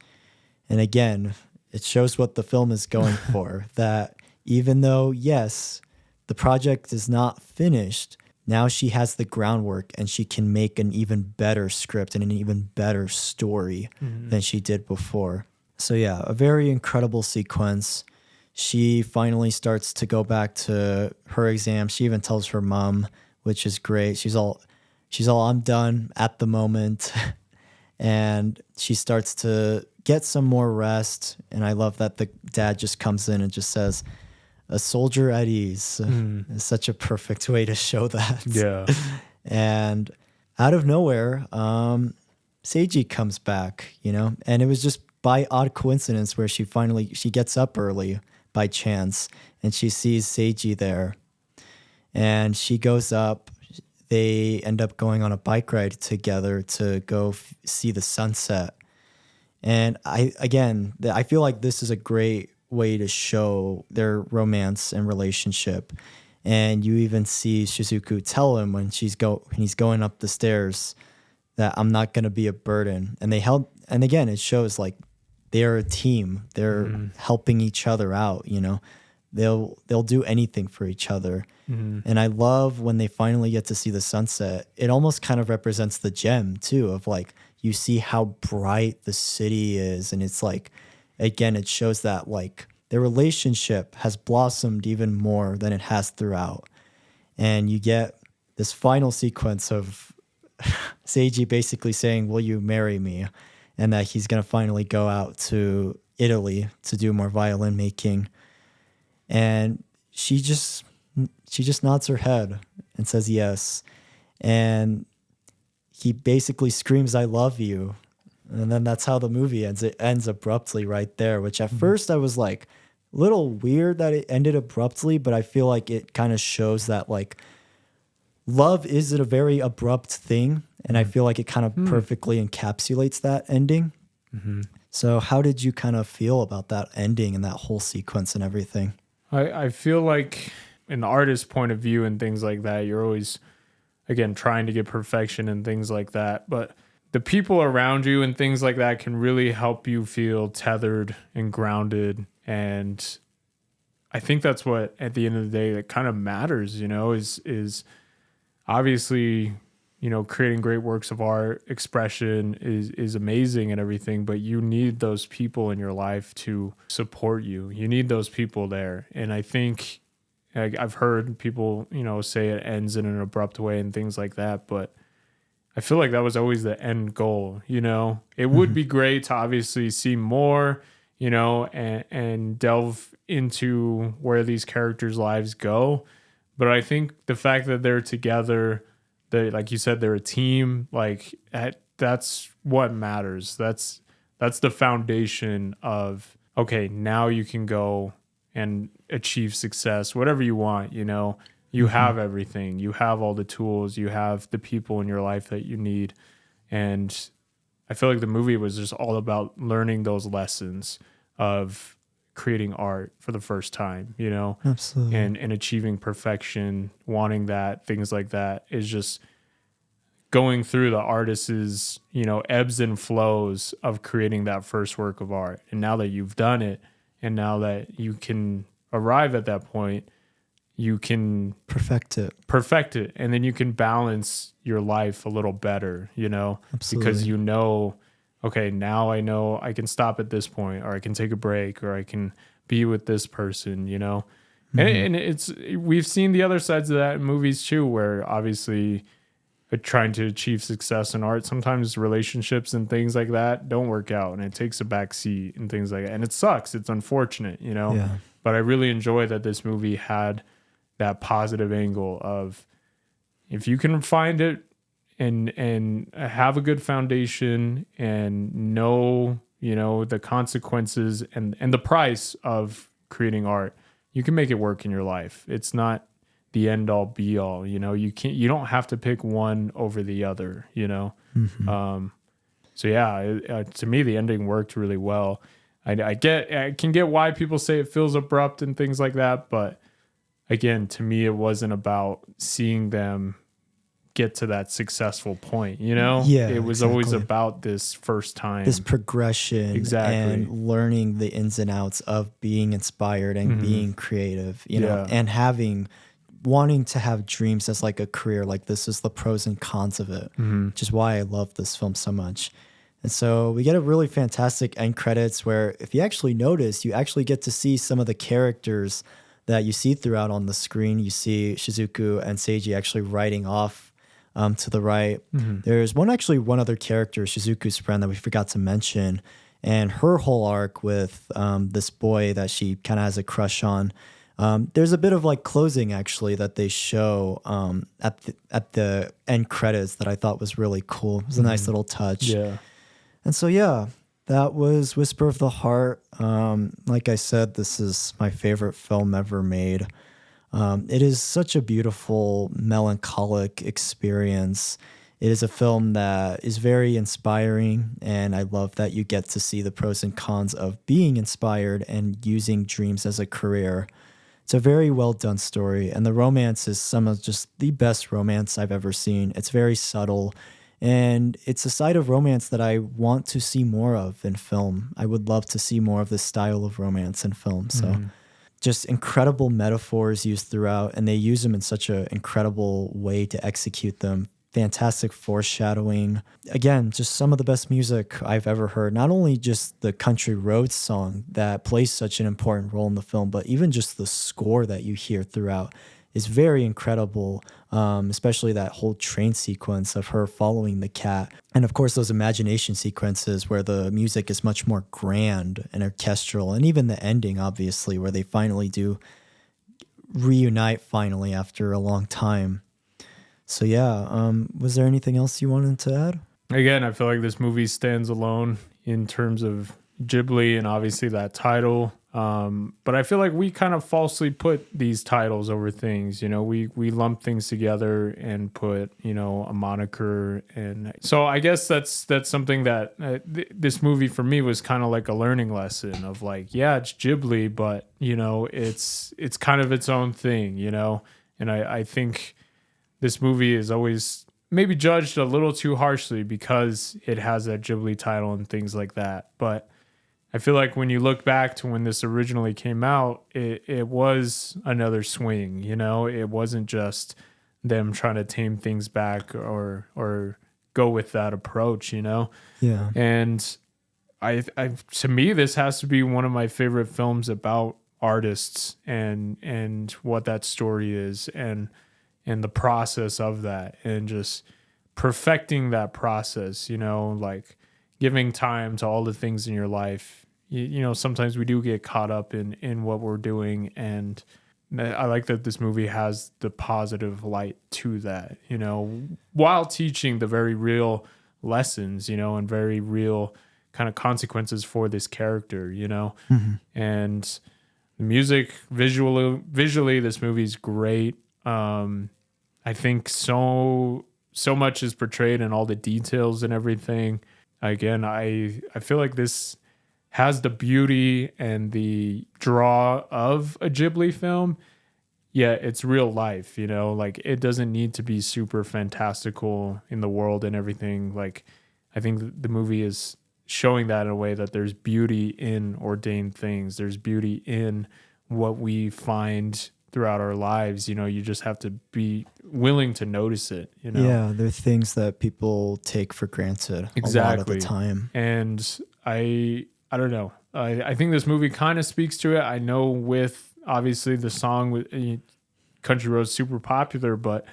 And again, it shows what the film is going for, that even though, yes, the project is not finished, now she has the groundwork and she can make an even better script and an even better story than she did before. So yeah, a very incredible sequence. She finally starts to go back to her exam. She even tells her mom, which is great. She's all, I'm done at the moment. And she starts to get some more rest. And I love that the dad just comes in and just says, a soldier at ease. Is such a perfect way to show that. Yeah. And out of nowhere, Seiji comes back, you know, and it was just by odd coincidence where she gets up early by chance and she sees Seiji there and she goes up. They end up going on a bike ride together to go see the sunset. And I feel like this is a great way to show their romance and relationship. And you even see Shizuku tell him when he's going up the stairs that I'm not going to be a burden. And and again, it shows like they're a team. They're helping each other out, you know. They'll do anything for each other. And I love when they finally get to see the sunset. It almost kind of represents the gem too, of like, you see how bright the city is. And it's like, again, it shows that like their relationship has blossomed even more than it has throughout. And you get this final sequence of Seiji basically saying, will you marry me? And that he's going to finally go out to Italy to do more violin making. And she just nods her head and says yes. And he basically screams, I love you. And then that's how the movie ends. It ends abruptly right there, which at first I was like a little weird that it ended abruptly, but I feel like it kind of shows that like love is a very abrupt thing. And I feel like it kind of perfectly encapsulates that ending. So how did you kind of feel about that ending and that whole sequence and everything? I feel like an artist's point of view and things like that, you're always, again, trying to get perfection and things like that. But the people around you and things like that can really help you feel tethered and grounded. And I think that's what, at the end of the day, that kind of matters, you know, is obviously, you know, creating great works of art, expression is amazing and everything, but you need those people in your life to support you. You need those people there. And I think I've heard people, you know, say it ends in an abrupt way and things like that, but I feel like that was always the end goal, you know. It would be great to obviously see more, you know, and delve into where these characters' lives go. But I think the fact that they're together, they, like you said, they're a team, like that's what matters. That's the foundation of, okay, now you can go and achieve success, whatever you want, you know. You have everything. You have all the tools. You have the people in your life that you need. And I feel like the movie was just all about learning those lessons of creating art for the first time, you know, Absolutely. and achieving perfection, wanting that, things like that is just going through the artist's, you know, ebbs and flows of creating that first work of art. And now that you've done it, and now that you can arrive at that point, you can Perfect it. And then you can balance your life a little better, you know, Absolutely. because you know, okay, now I know I can stop at this point, or I can take a break, or I can be with this person, you know. And it's, we've seen the other sides of that in movies too, where obviously trying to achieve success in art, sometimes relationships and things like that don't work out, and it takes a back seat and things like that. And it sucks. It's unfortunate, you know. Yeah. But I really enjoy that this movie had that positive angle of, if you can find it and have a good foundation and know, you know, the consequences and the price of creating art, you can make it work in your life. It's not the end all be all, you know. You don't have to pick one over the other, you know. So yeah, to me the ending worked really well. I can get why people say it feels abrupt and things like that, but again, to me, it wasn't about seeing them get to that successful point, you know? Yeah, it was always about this first time. This progression and learning the ins and outs of being inspired and being creative, you know, and wanting to have dreams as like a career. Like, this is the pros and cons of it, which is why I love this film so much. And so we get a really fantastic end credits where, if you actually notice, you actually get to see some of the characters that you see throughout on the screen. You see Shizuku and Seiji actually riding off to the right. There's one other character, Shizuku's friend, that we forgot to mention, and her whole arc with this boy that she kind of has a crush on. There's a bit of like closing actually that they show at the end credits that I thought was really cool. It was a nice little touch. Yeah. And so yeah, that was Whisper of the Heart. Like I said, this is my favorite film ever made. It is such a beautiful, melancholic experience. It is a film that is very inspiring, and I love that you get to see the pros and cons of being inspired and using dreams as a career. It's a very well done story, and the romance is some of just the best romance I've ever seen. It's very subtle, and it's a side of romance that I want to see more of in film. I would love to see more of this style of romance in film. So just incredible metaphors used throughout, and they use them in such an incredible way to execute them. Fantastic foreshadowing. Again, just some of the best music I've ever heard. Not only just the Country Roads song that plays such an important role in the film, but even just the score that you hear throughout is very incredible, especially that whole train sequence of her following the cat. And of course, those imagination sequences where the music is much more grand and orchestral, and even the ending, obviously, where they finally do reunite finally after a long time. So yeah, was there anything else you wanted to add? Again, I feel like this movie stands alone in terms of Ghibli and obviously that title. But I feel like we kind of falsely put these titles over things, you know, we lump things together and put, you know, a moniker. And so I guess that's something that this movie for me was kind of like a learning lesson of like, yeah, it's Ghibli, but you know, it's kind of its own thing, you know? And I think this movie is always maybe judged a little too harshly because it has that Ghibli title and things like that. But I feel like when you look back to when this originally came out, it was another swing, you know? It wasn't just them trying to tame things back or go with that approach, you know? Yeah. And I to me, this has to be one of my favorite films about artists and what that story is and the process of that and just perfecting that process, you know, like giving time to all the things in your life. You know, sometimes we do get caught up in what we're doing, and I like that this movie has the positive light to that, you know, while teaching the very real lessons, you know, and very real kind of consequences for this character, you know. And the music, visually, this movie's great. I think so much is portrayed in all the details and everything. Again, I feel like this has the beauty and the draw of a Ghibli film. Yeah, it's real life, you know, like it doesn't need to be super fantastical in the world and everything. Like, I think the movie is showing that in a way that there's beauty in ordained things. There's beauty in what we find throughout our lives. You know, you just have to be willing to notice it, you know? Yeah, they're things that people take for granted a lot of the time. And I don't know. I think this movie kind of speaks to it. I know with obviously the song with Country Road's super popular, but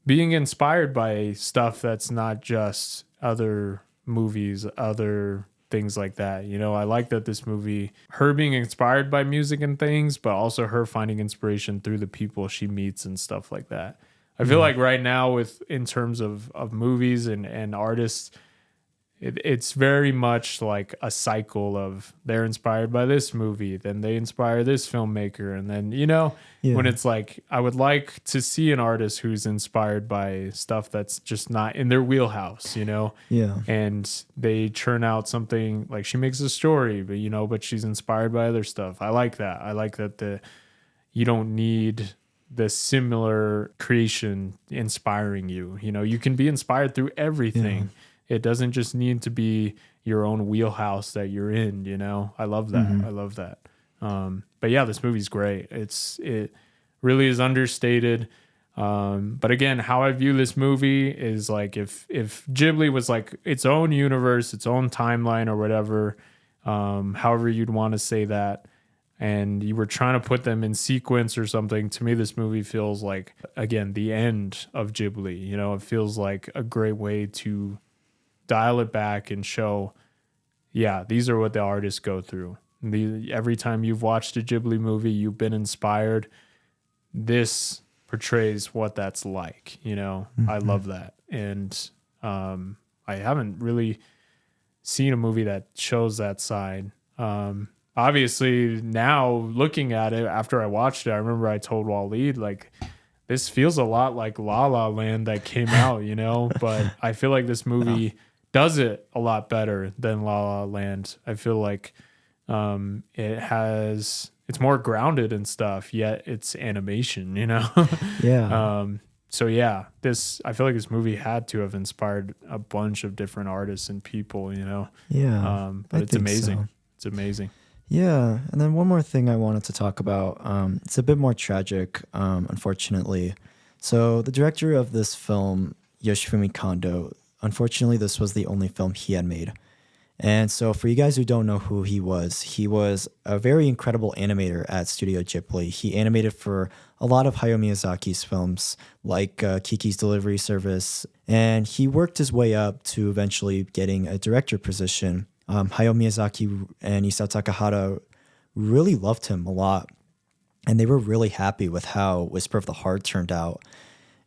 being inspired by stuff that's not just other movies, other things like that. You know, I like that this movie, her being inspired by music and things, but also her finding inspiration through the people she meets and stuff like that. I feel like right now in terms of movies and artists, it's very much like a cycle of they're inspired by this movie, then they inspire this filmmaker. And then, you know, when it's like, I would like to see an artist who's inspired by stuff that's just not in their wheelhouse, you know? Yeah. And they churn out something like she makes a story, but, you know, but she's inspired by other stuff. I like that. I like that you don't need the similar creation inspiring you. You know, you can be inspired through everything. Yeah. It doesn't just need to be your own wheelhouse that you're in, you know? I love that. I love that. But yeah, this movie's great. It really is understated. But again, how I view this movie is like if Ghibli was like its own universe, its own timeline or whatever, however you'd want to say that, and you were trying to put them in sequence or something, to me, this movie feels like, again, the end of Ghibli. You know, it feels like a great way to dial it back and show, yeah, these are what the artists go through. Every time you've watched a Ghibli movie, you've been inspired. This portrays what that's like, you know? I love that. And I haven't really seen a movie that shows that side. Obviously, now looking at it, after I watched it, I remember I told Wallied, like, this feels a lot like La La Land that came out, you know? But I feel like this movie does it a lot better than La La Land. I feel like it's more grounded and stuff, yet it's animation, you know? Yeah. So yeah, I feel like this movie had to have inspired a bunch of different artists and people, you know? Yeah. But it's amazing. So. It's amazing. Yeah. And then one more thing I wanted to talk about. It's a bit more tragic, unfortunately. So the director of this film, Yoshifumi Kondo, unfortunately, this was the only film he had made. And so for you guys who don't know who he was a very incredible animator at Studio Ghibli. He animated for a lot of Hayao Miyazaki's films, like Kiki's Delivery Service. And he worked his way up to eventually getting a director position. Hayao Miyazaki and Isao Takahata really loved him a lot. And they were really happy with how Whisper of the Heart turned out.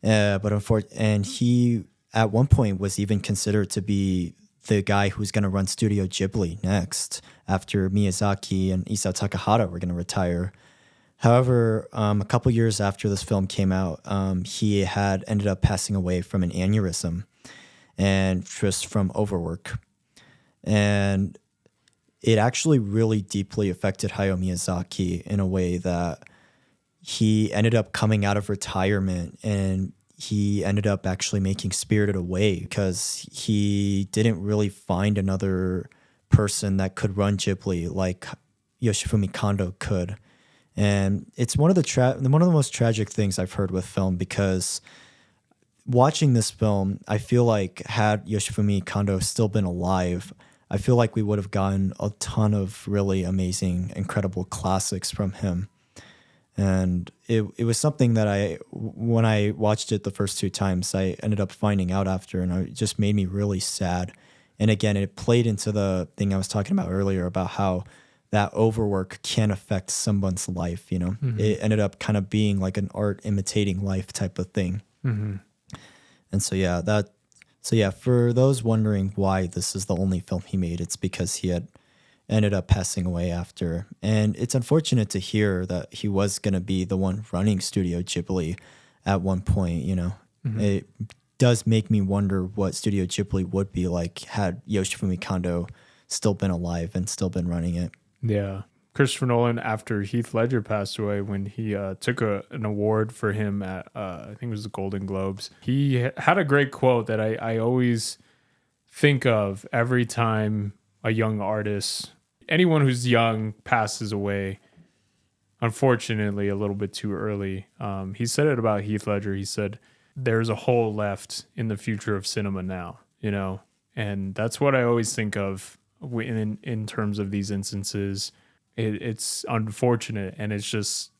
And he, at one point, was even considered to be the guy who's going to run Studio Ghibli next after Miyazaki and Isao Takahata were going to retire. However, a couple years after this film came out, he had ended up passing away from an aneurysm and just from overwork. And it actually really deeply affected Hayao Miyazaki in a way that he ended up coming out of retirement and he ended up actually making Spirited Away because he didn't really find another person that could run Ghibli like Yoshifumi Kondo could. And it's one of the most tragic things I've heard with film, because watching this film, I feel like had Yoshifumi Kondo still been alive, I feel like we would have gotten a ton of really amazing, incredible classics from him. And it was something that when I watched it the first two times, I ended up finding out after, and it just made me really sad. And again, it played into the thing I was talking about earlier about how that overwork can affect someone's life, you know? Mm-hmm. It ended up kind of being like an art imitating life type of thing. Mm-hmm. And so for those wondering why this is the only film he made, it's because he had ended up passing away after. And it's unfortunate to hear that he was going to be the one running Studio Ghibli at one point, you know. It does make me wonder what Studio Ghibli would be like had Yoshifumi Kondo still been alive and still been running it. Yeah. Christopher Nolan, after Heath Ledger passed away, when he took an award for him at, I think it was the Golden Globes, he had a great quote that I always think of every time a young artist, anyone who's young, passes away, unfortunately, a little bit too early. He said it about Heath Ledger. He said, there's a hole left in the future of cinema now, you know? And that's what I always think of in terms of these instances. It's unfortunate, and it's just,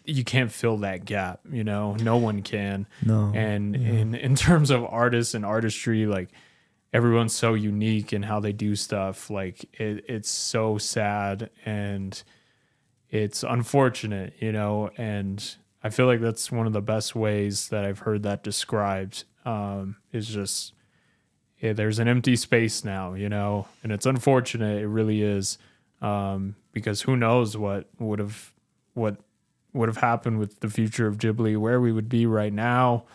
you can't fill that gap, you know? No one can. No. And in terms of artists and artistry, like, everyone's so unique in how they do stuff. Like, it's so sad, and it's unfortunate, you know? And I feel like that's one of the best ways that I've heard that described, is just, there's an empty space now, you know? And it's unfortunate. It really is. Because who knows what would have happened with the future of Ghibli, where we would be right now.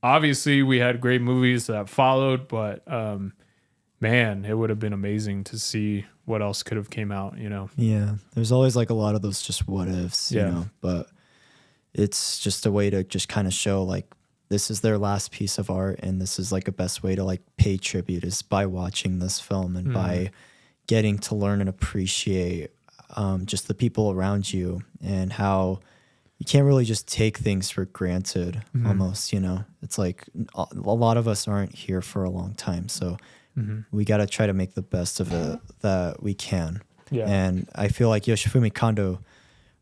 Obviously we had great movies that followed, but, man, it would have been amazing to see what else could have came out, you know? Yeah. There's always like a lot of those just what ifs, you know, but it's just a way to just kind of show like, this is their last piece of art, and this is like a best way to like pay tribute is by watching this film and by getting to learn and appreciate just the people around you, and how you can't really just take things for granted almost, you know. It's like a lot of us aren't here for a long time, so we got to try to make the best of it that we can. Yeah. And I feel like Yoshifumi Kondo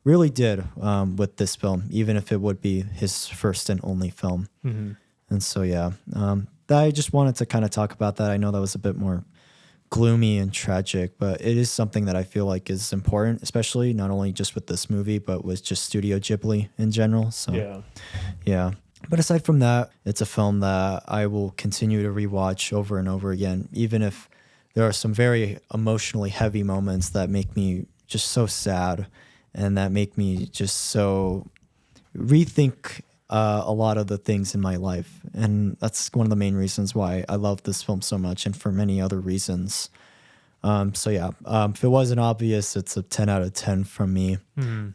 really did with this film, even if it would be his first and only film. And so, yeah, I just wanted to kind of talk about that. I know that was a bit more gloomy and tragic, but it is something that I feel like is important, especially not only just with this movie, but with just Studio Ghibli in general. So, yeah. But aside from that, it's a film that I will continue to rewatch over and over again, even if there are some very emotionally heavy moments that make me just so sad, and that make me just so rethink a lot of the things in my life. And that's one of the main reasons why I love this film so much, and for many other reasons. So yeah, if it wasn't obvious, it's a 10 out of 10 from me.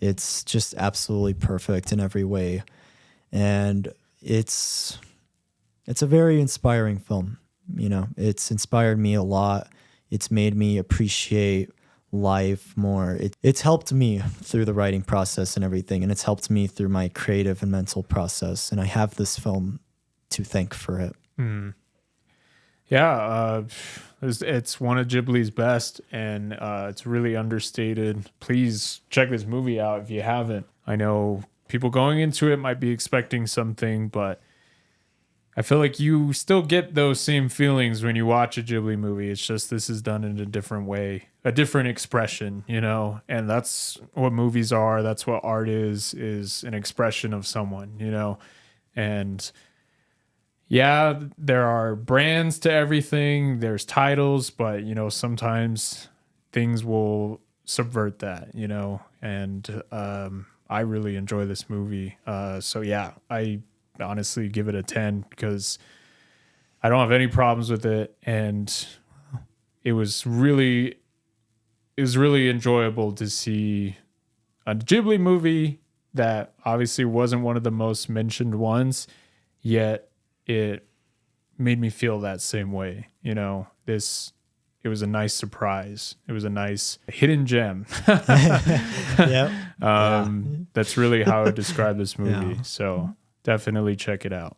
It's just absolutely perfect in every way. And it's a very inspiring film. You know, it's inspired me a lot. It's made me appreciate life more. It's helped me through the writing process and everything, and it's helped me through my creative and mental process, and I have this film to thank for it. Yeah, it's one of Ghibli's best, and it's really understated. Please check this movie out if you haven't. I know people going into it might be expecting something, but I feel like you still get those same feelings when you watch a Ghibli movie. It's just this is done in a different way, a different expression, you know? And that's what movies are. That's what art is an expression of someone, you know? And yeah, there are brands to everything. There's titles, but, you know, sometimes things will subvert that, you know? And I really enjoy this movie. So yeah, I honestly give it a 10 because I don't have any problems with it, and it was really enjoyable to see a Ghibli movie that obviously wasn't one of the most mentioned ones, yet it made me feel that same way. You know, it was a nice surprise. It was a nice hidden gem. That's really how I would describe this movie. Yeah. So definitely check it out.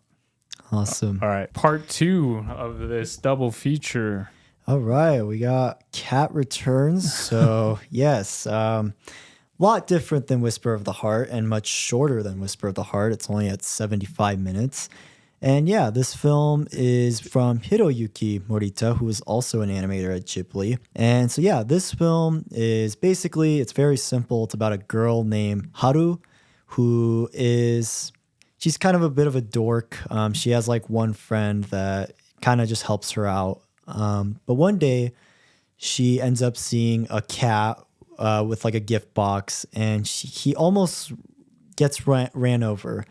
Awesome. All right. Part 2 of this double feature. All right. We got Cat Returns. So, yes. Lot different than Whisper of the Heart, and much shorter than Whisper of the Heart. It's only at 75 minutes. And yeah, this film is from Hiroyuki Morita, who is also an animator at Ghibli. And so yeah, this film is basically, it's very simple. It's about a girl named Haru, who is... she's kind of a bit of a dork. She has like one friend that kind of just helps her out. But one day she ends up seeing a cat with like a gift box, and he almost gets ran over.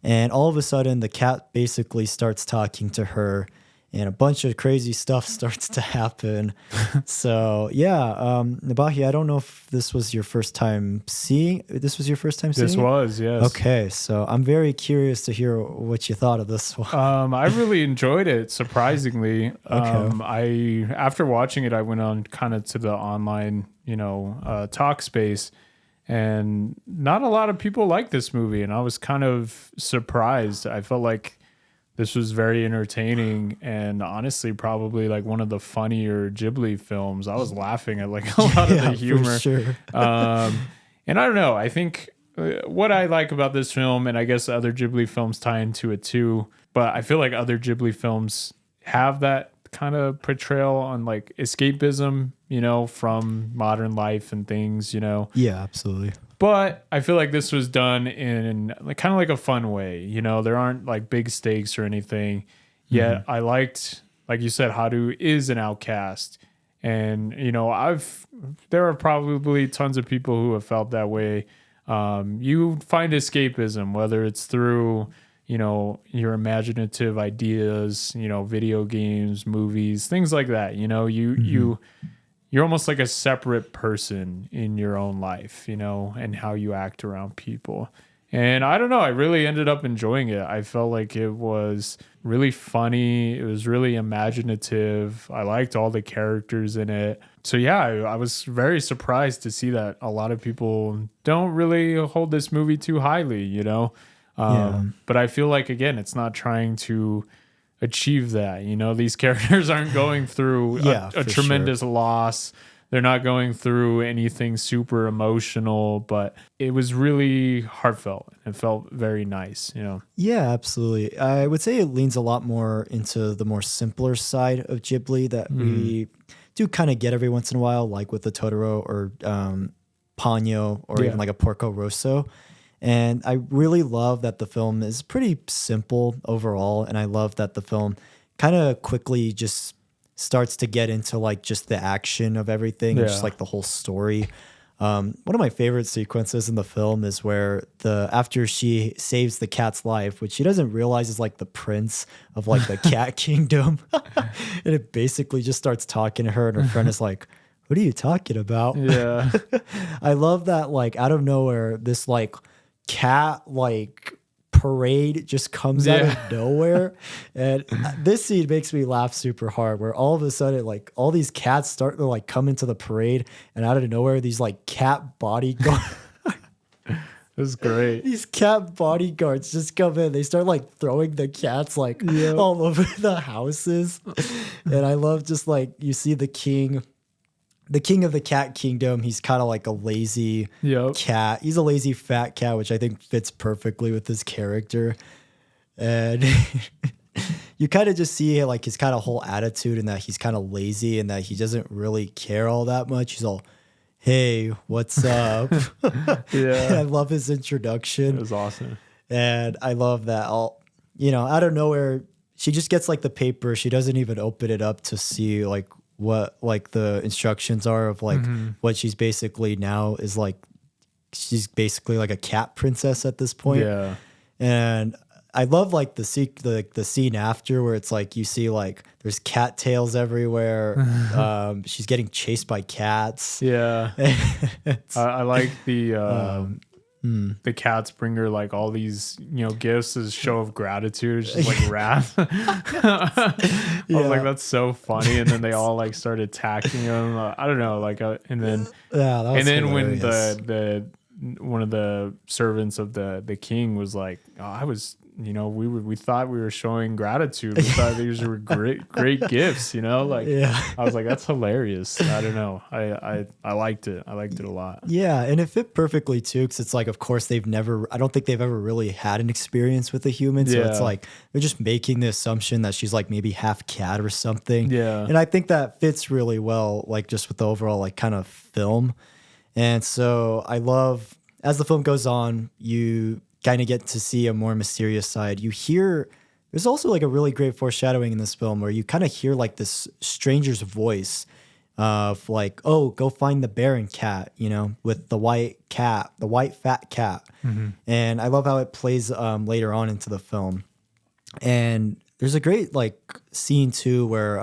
And all of a sudden, the cat basically starts talking to her, and a bunch of crazy stuff starts to happen. So yeah, Nabahi, I don't know if this was your first time seeing. This was your first time seeing. This it? was, yes. Okay, so I'm very curious to hear what you thought of this one. I really enjoyed it, surprisingly. Okay. After watching it, I went on kind of to the online, talk space, and not a lot of people like this movie, and I was kind of surprised. I felt like this was very entertaining and honestly probably like one of the funnier Ghibli films. I was laughing at like a lot of the humor. For sure. And I don't know. I think what I like about this film, and I guess other Ghibli films tie into it too, but I feel like other Ghibli films have that kind of portrayal on like escapism, from modern life and things, Yeah, absolutely. But I feel like this was done in like kind of like a fun way. There aren't like big stakes or anything. Yet I liked, like you said, Haru is an outcast. And, there are probably tons of people who have felt that way. You find escapism, whether it's through, your imaginative ideas, video games, movies, things like that. You're almost like a separate person in your own life, and how you act around people. And I don't know, I really ended up enjoying it. I felt like it was really funny. It was really imaginative. I liked all the characters in it. So yeah, I was very surprised to see that a lot of people don't really hold this movie too highly, But I feel like, again, it's not trying to achieve that. These characters aren't going through a tremendous loss. They're not going through anything super emotional, but it was really heartfelt. It felt very nice, Yeah, absolutely. I would say it leans a lot more into the more simpler side of Ghibli that we do kind of get every once in a while, like with the Totoro or Ponyo or even like a Porco Rosso. And I really love that the film is pretty simple overall. And I love that the film kind of quickly just starts to get into like just the action of everything, and just like the whole story. One of my favorite sequences in the film is where after she saves the cat's life, which she doesn't realize is like the prince of like the cat kingdom. And it basically just starts talking to her, and her friend is like, "What are you talking about?" Yeah. I love that, like, out of nowhere, this like cat like parade just comes out of nowhere. And this scene makes me laugh super hard, where all of a sudden like all these cats start to like come into the parade, and out of nowhere these like cat bodyguards This is great. these cat bodyguards just come in. They start like throwing the cats like all over the houses. And I love just like you see the king of the cat kingdom. He's kind of like a lazy cat. He's a lazy fat cat, which I think fits perfectly with his character. And you kind of just see like his kind of whole attitude, and that he's kind of lazy and that he doesn't really care all that much. He's all, "Hey, what's up?" I love his introduction. It was awesome. And I love that out of nowhere, she just gets like the paper. She doesn't even open it up to see like what like the instructions are of like what she's basically now is like. She's basically like a cat princess at this point. Yeah. And I love like the scene after, where it's like you see like there's cat tails everywhere. She's getting chased by cats. Yeah. I like the cats bring her like all these, gifts as show of gratitude, just like wrath. I was like, that's so funny. And then they all like start attacking him. I don't know, like, and then when the one of the servants of the king was like, "Oh, I was." We thought we were showing gratitude. We thought these were great gifts, I was like, that's hilarious. I don't know. I liked it. I liked it a lot. Yeah. And it fit perfectly too. Cause it's like, of course I don't think they've ever really had an experience with a human. So it's like, they're just making the assumption that she's like maybe half cat or something. Yeah. And I think that fits really well, like just with the overall like kind of film. And so I love, as the film goes on, you kind of get to see a more mysterious side. There's also like a really great foreshadowing in this film, where you kind of hear like this stranger's voice of like, oh, go find the Baron cat, you know, with the white cat, the white fat cat. And I love how it plays later on into the film. And there's a great like scene too where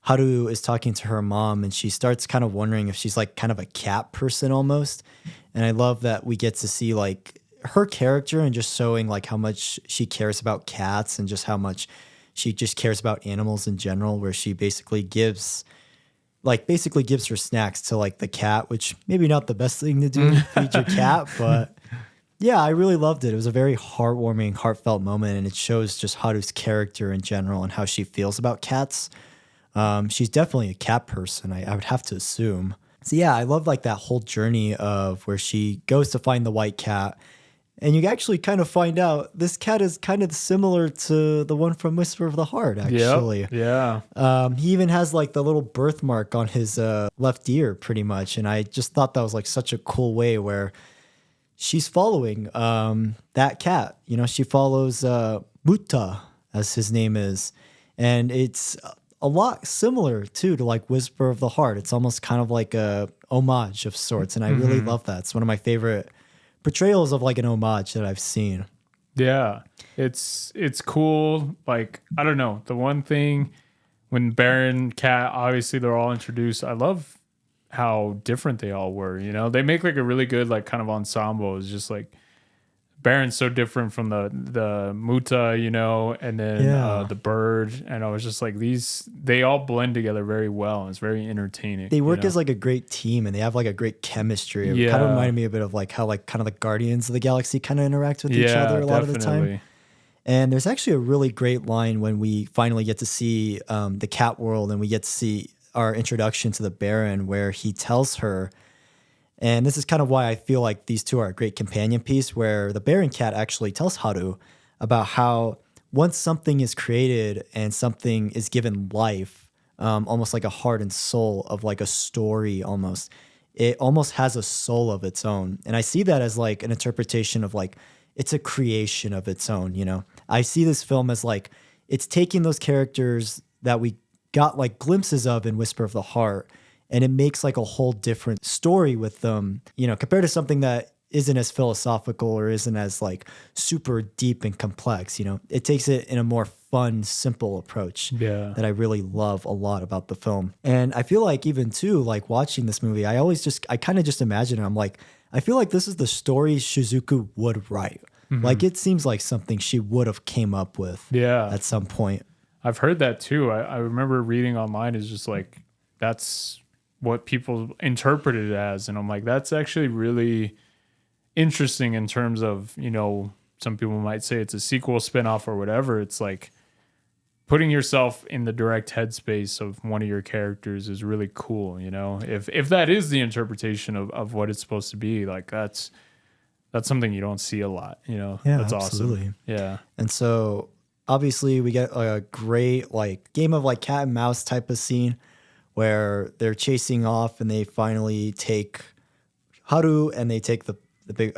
Haru is talking to her mom and she starts kind of wondering if she's like kind of a cat person almost. And I love that we get to see like her character and just showing like how much she cares about cats and just how much she just cares about animals in general, where she basically gives her snacks to like the cat, which maybe not the best thing to do, feed your cat, but yeah, I really loved it. It was a very heartwarming, heartfelt moment, and it shows just Haru's character in general and how she feels about cats. She's definitely a cat person, I would have to assume. So yeah, I love like that whole journey of where she goes to find the white cat. And you actually kind of find out this cat is kind of similar to the one from Whisper of the Heart, actually. Yep. Yeah. He even has like the little birthmark on his left ear, pretty much. And I just thought that was like such a cool way where she's following that cat. You know, she follows Muta, as his name is. And it's a lot similar, too, to like Whisper of the Heart. It's almost kind of like a homage of sorts. And I really love that. It's one of my favorite portrayals of like an homage that I've seen. Yeah, it's cool. Like, I don't know, the one thing when Baron Cat, obviously they're all introduced, I love how different they all were. You know, they make like a really good like kind of ensemble. It's just like Baron's so different from the Muta, you know, and then the bird, and I was just like, they all blend together very well, and it's very entertaining. They work as like a great team, and they have like a great chemistry. It kind of reminded me a bit of like how like kind of the Guardians of the Galaxy kind of interact with each other a lot of the time. And there's actually a really great line when we finally get to see the cat world, and we get to see our introduction to the Baron, where he tells her. And this is kind of why I feel like these two are a great companion piece, where the Baron cat actually tells Haru about how once something is created and something is given life, almost like a heart and soul of like a story almost, it almost has a soul of its own. And I see that as like an interpretation of like, it's a creation of its own, you know? I see this film as like, it's taking those characters that we got like glimpses of in Whisper of the Heart, and it makes like a whole different story with them, you know, compared to something that isn't as philosophical or isn't as like super deep and complex, you know. It takes it in a more fun, simple approach that I really love a lot about the film. And I feel like even too, like watching this movie, I kind of just imagine it. I'm like, I feel like this is the story Shizuku would write. Like it seems like something she would have came up with at some point. I've heard that too. I remember reading online is just like, that's what people interpret it as. And I'm like, that's actually really interesting in terms of, you know, some people might say it's a sequel, spinoff, or whatever. It's like putting yourself in the direct headspace of one of your characters is really cool, you know? If that is the interpretation of what it's supposed to be, like that's something you don't see a lot, you know? Yeah, that's absolutely. Awesome. Yeah. And so obviously we get a great like game of like cat and mouse type of scene where they're chasing off and they finally take Haru and they take they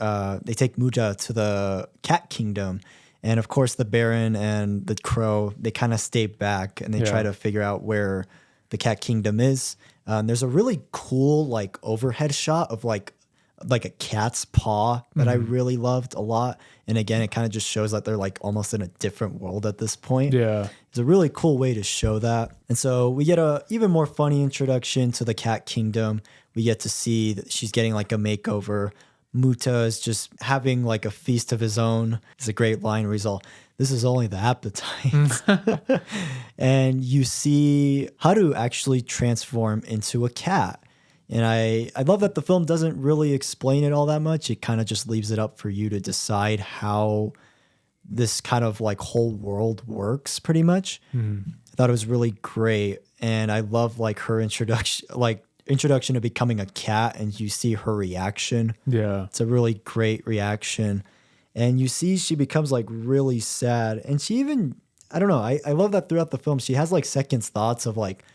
take Muja to the cat kingdom. And of course the Baron and the crow, they kind of stay back and they try to figure out where the cat kingdom is. There's a really cool like overhead shot of like a cat's paw that I really loved a lot. And again, it kind of just shows that they're like almost in a different world at this point. Yeah. It's a really cool way to show that. And so we get a even more funny introduction to the cat kingdom. We get to see that she's getting like a makeover. Muta is just having like a feast of his own. It's a great line where he's all, this is only the appetite. And you see Haru actually transform into a cat. And I love that the film doesn't really explain it all that much. It kind of just leaves it up for you to decide how this kind of like whole world works pretty much. I thought it was really great. And I love like her introduction to becoming a cat, and you see her reaction. Yeah. It's a really great reaction. And you see she becomes like really sad. And she even, I don't know, I love that throughout the film, she has like second thoughts of like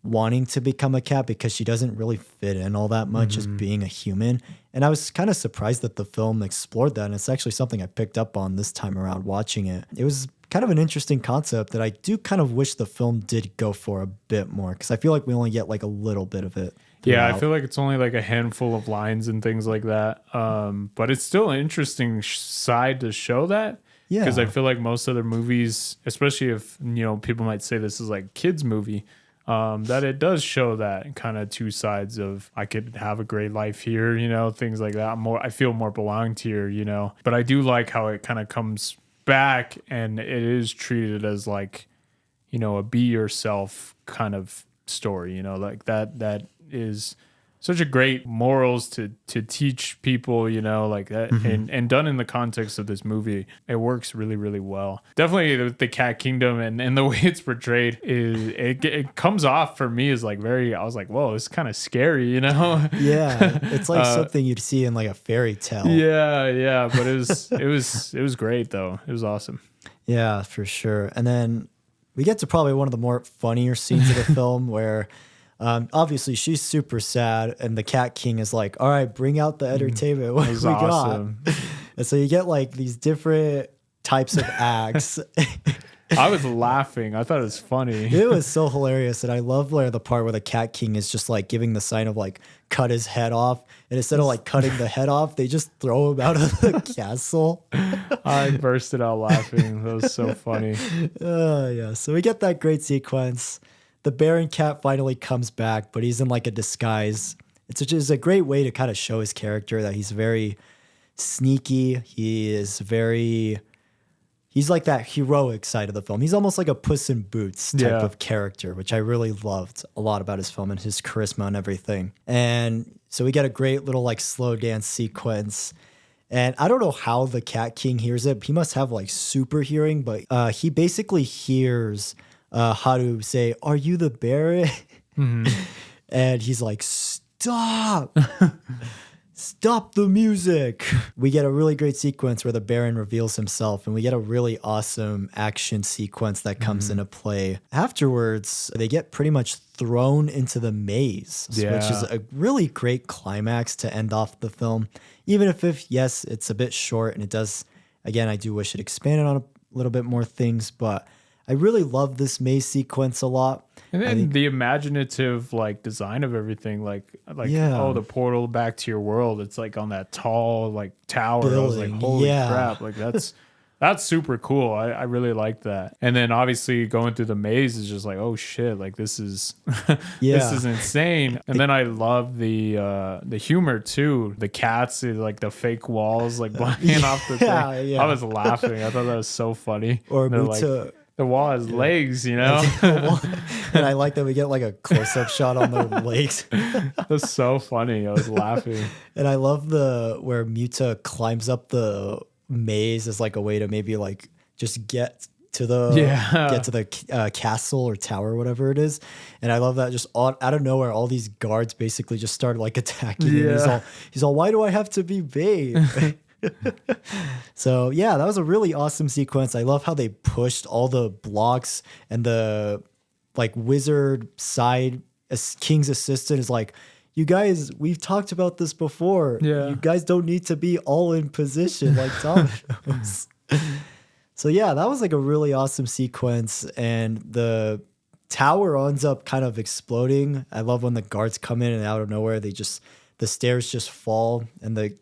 wanting to become a cat because she doesn't really fit in all that much as being a human. And I was kind of surprised that the film explored that. And it's actually something I picked up on this time around watching it. It was kind of an interesting concept that I do kind of wish the film did go for a bit more, because I feel like we only get like a little bit of it. Yeah, I throughout. feel like it's only like a handful of lines and things like that. But it's still an interesting side to show that. Yeah. Because I feel like most other movies, especially if, people might say this is like kids movie, that it does show that kind of two sides of I could have a great life here, things like that. I feel more belonged here, But I do like how it kind of comes back and it is treated as like, a be yourself kind of story, like that is such a great morals to teach people, like that, and done in the context of this movie, it works really, really well. Definitely the Cat Kingdom and the way it's portrayed is it comes off for me as like I was like, whoa, it's kind of scary, Yeah, it's like something you'd see in like a fairy tale. Yeah, but it was great though. It was awesome. Yeah, for sure. And then we get to probably one of the more funnier scenes of the film where obviously she's super sad and the Cat King is like, all right, bring out the entertainment. What we awesome. got? And so you get like these different types of acts. I was laughing. I thought it was funny. It was so hilarious. And I love the part where the Cat King is just like giving the sign of like cut his head off. And instead of like cutting the head off, they just throw him out of the castle. I bursted out laughing. That was so funny. Yeah. So we get that great sequence. The Baron Cat finally comes back, but he's in like a disguise. It's just a great way to kind of show his character that he's very sneaky. He's like that heroic side of the film. He's almost like a Puss in Boots type of character, which I really loved a lot about his film and his charisma and everything. And so we get a great little like slow dance sequence. And I don't know how the Cat King hears it. He must have like super hearing, but he basically hears how to say, "Are you the Baron?" And he's like, "Stop. Stop the music." We get a really great sequence where the Baron reveals himself, and we get a really awesome action sequence that comes into play. Afterwards, they get pretty much thrown into the maze, which is a really great climax to end off the film. Even if yes, it's a bit short, and it does, again, I do wish it expanded on a little bit more things, but I really love this maze sequence a lot. And then the imaginative like design of everything, like the portal back to your world. It's like on that tall like tower. I was like, holy crap! Like that's super cool. I really like that. And then obviously going through the maze is just like, oh shit! Like this is this is insane. And then I love the humor too. The cats, like the fake walls, like blocking off the thing. I was laughing. I thought that was so funny. Or Muta. Like, the wall has legs, And I like that we get like a close-up shot on their legs. That's so funny. I was laughing. And I love where Muta climbs up the maze as like a way to maybe like just get to the castle or tower or whatever it is. And I love that just out of nowhere, all these guards basically just started like attacking him. He's all, why do I have to be babe? So yeah, that was a really awesome sequence. I love how they pushed all the blocks, and the like wizard side as King's assistant is like, you guys, we've talked about this before. You guys don't need to be all in position like dominoes. So yeah, that was like a really awesome sequence, and the tower ends up kind of exploding. I love when the guards come in and out of nowhere, the stairs just fall, and the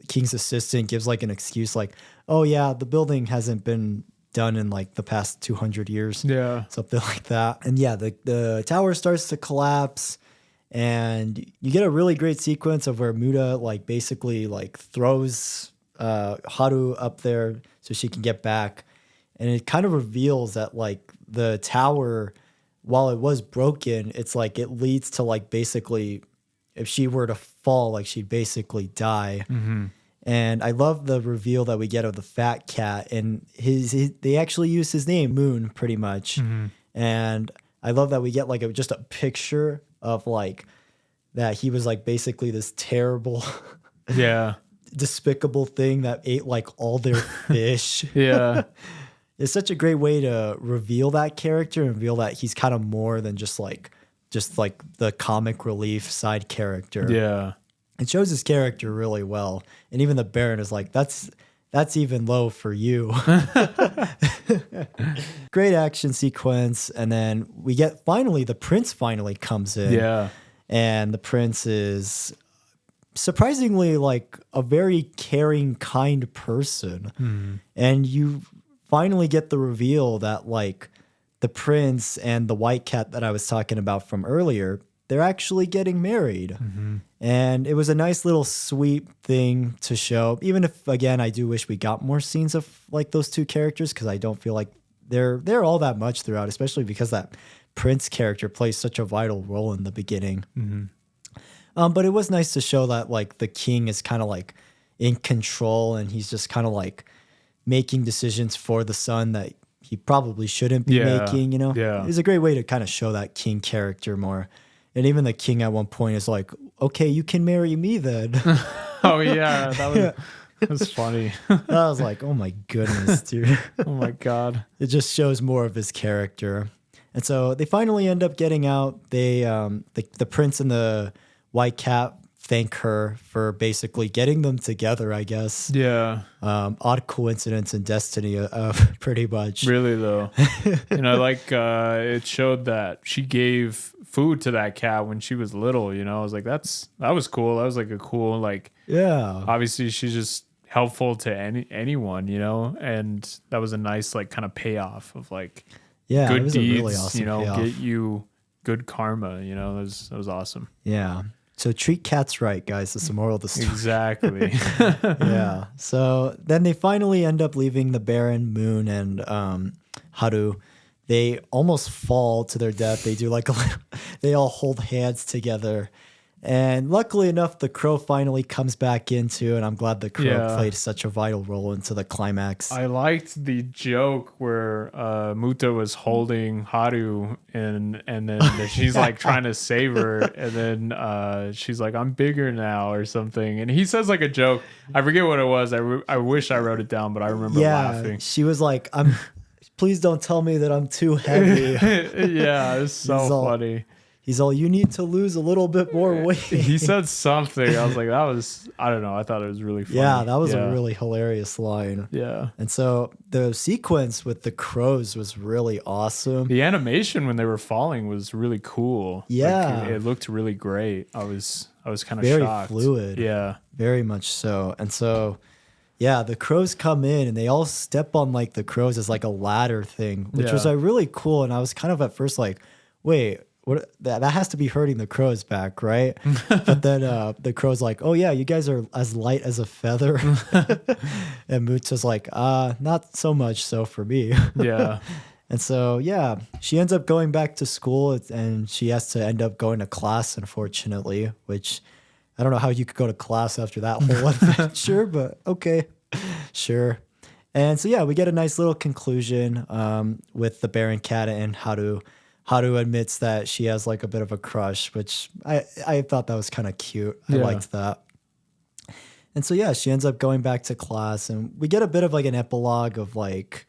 King's assistant gives like an excuse like, oh yeah, the building hasn't been done in like the past 200 years. Something like that. And yeah, the tower starts to collapse, and you get a really great sequence of where Muta like basically like throws Haru up there so she can get back. And it kind of reveals that like the tower, while it was broken, it's like it leads to like basically if she were to fall, like she'd basically die. And I love the reveal that we get of the fat cat, and they actually use his name, Moon, pretty much. And I love that we get like just a picture of like that he was like basically this terrible, despicable thing that ate like all their fish. It's such a great way to reveal that character and reveal that he's kind of more than just like the comic relief side character. It shows his character really well. And even the Baron is like, that's even low for you. Great action sequence. And then we get finally, the prince finally comes in. Yeah. And the prince is surprisingly like a very caring, kind person. And you finally get the reveal that like the prince and the white cat that I was talking about from earlier, they're actually getting married. And it was a nice little sweet thing to show, even if, again, I do wish we got more scenes of like those two characters, because I don't feel like they're all that much throughout, especially because that prince character plays such a vital role in the beginning. But it was nice to show that like the king is kind of like in control, and he's just kind of like making decisions for the son that he probably shouldn't be making, you know? Yeah. It was a great way to kind of show that king character more. And even the king at one point is like, okay, you can marry me then. Oh yeah, that was funny. I was like, oh my goodness, dude. Oh my God. It just shows more of his character. And so they finally end up getting out. They, the prince and the white cat thank her for basically getting them together, I guess. Yeah. Odd coincidence and destiny, pretty much. Really though. Like it showed that she gave food to that cat when she was little, you know. I was like, that was cool. That was like a cool, like, Yeah. obviously she's just helpful to anyone, you know, and that was a nice like kind of payoff of like Yeah, it good was a deeds, really awesome you know, payoff. get you good karma, you know. That was awesome. Yeah. So treat cats right, guys. That's the moral of the story. Exactly. Yeah. So then they finally end up leaving the Baron, Moon, and Haru. They almost fall to their death. They do like they all hold hands together. And luckily enough, the crow finally comes back into, and I'm glad the crow played such a vital role into the climax. I liked the joke where Muta was holding Haru and then she's like trying to save her, and then she's like, I'm bigger now or something. And he says like a joke. I forget what it was. I wish I wrote it down, but I remember laughing. She was like, please don't tell me that I'm too heavy. Yeah, it's so funny. He's all, you need to lose a little bit more weight. He said something. I was like, I don't know. I thought it was really funny. Yeah, that was a really hilarious line. Yeah. And so the sequence with the crows was really awesome. The animation when they were falling was really cool. Yeah. Like, it looked really great. I was kind of very shocked. Fluid. Yeah. Very much so. And so, yeah, the crows come in and they all step on like the crows as like a ladder thing, which was like really cool. And I was kind of at first like, wait, what? That has to be hurting the crow's back, right? But then the crow's like, oh yeah, you guys are as light as a feather. And Muta's like, not so much so for me. Yeah. And so, yeah, she ends up going back to school, and she has to end up going to class, unfortunately, which I don't know how you could go to class after that whole adventure, but okay, sure. And so, yeah, we get a nice little conclusion with the Baron Cat and Haru. Haru admits that she has like a bit of a crush, which I thought that was kind of cute. I liked that. And so, yeah, she ends up going back to class, and we get a bit of like an epilogue of like,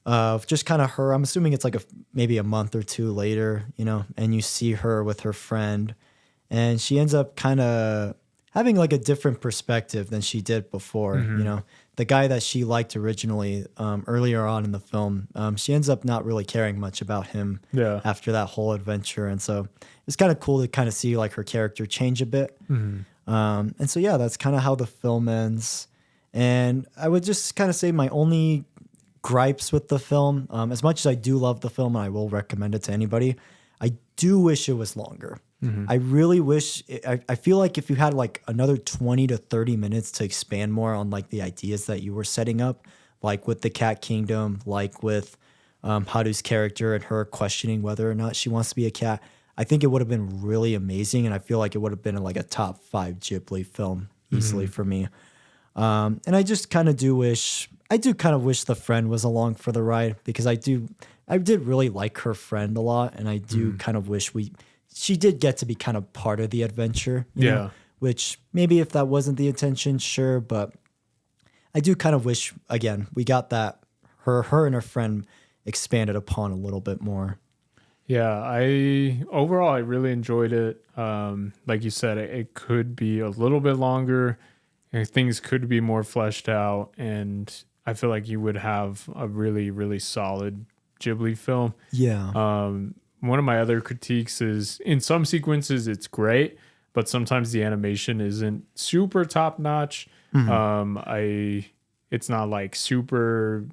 just kind of her. I'm assuming it's like maybe a month or two later, you know, and you see her with her friend, and she ends up kind of having like a different perspective than she did before, you know. The guy that she liked originally earlier on in the film, she ends up not really caring much about him after that whole adventure. And so it's kind of cool to kind of see like her character change a bit. And so, yeah, that's kind of how the film ends. And I would just kind of say my only gripes with the film, as much as I do love the film and I will recommend it to anybody, I do wish it was longer. I really wish, I feel like if you had like another 20 to 30 minutes to expand more on like the ideas that you were setting up, like with the Cat Kingdom, like with Haru's character and her questioning whether or not she wants to be a cat, I think it would have been really amazing. And I feel like it would have been like a top 5 Ghibli film easily for me. And I just kind of wish the friend was along for the ride, because I did really like her friend a lot. And I do kind of wish she did get to be kind of part of the adventure, you know, which maybe if that wasn't the intention, sure. But I do kind of wish, again, we got that her and her friend expanded upon a little bit more. Yeah, I really enjoyed it. Like you said, it could be a little bit longer. things could be more fleshed out, and I feel like you would have a really, really solid Ghibli film. Yeah. One of my other critiques is in some sequences it's great, but sometimes the animation isn't super top notch. It's not like super,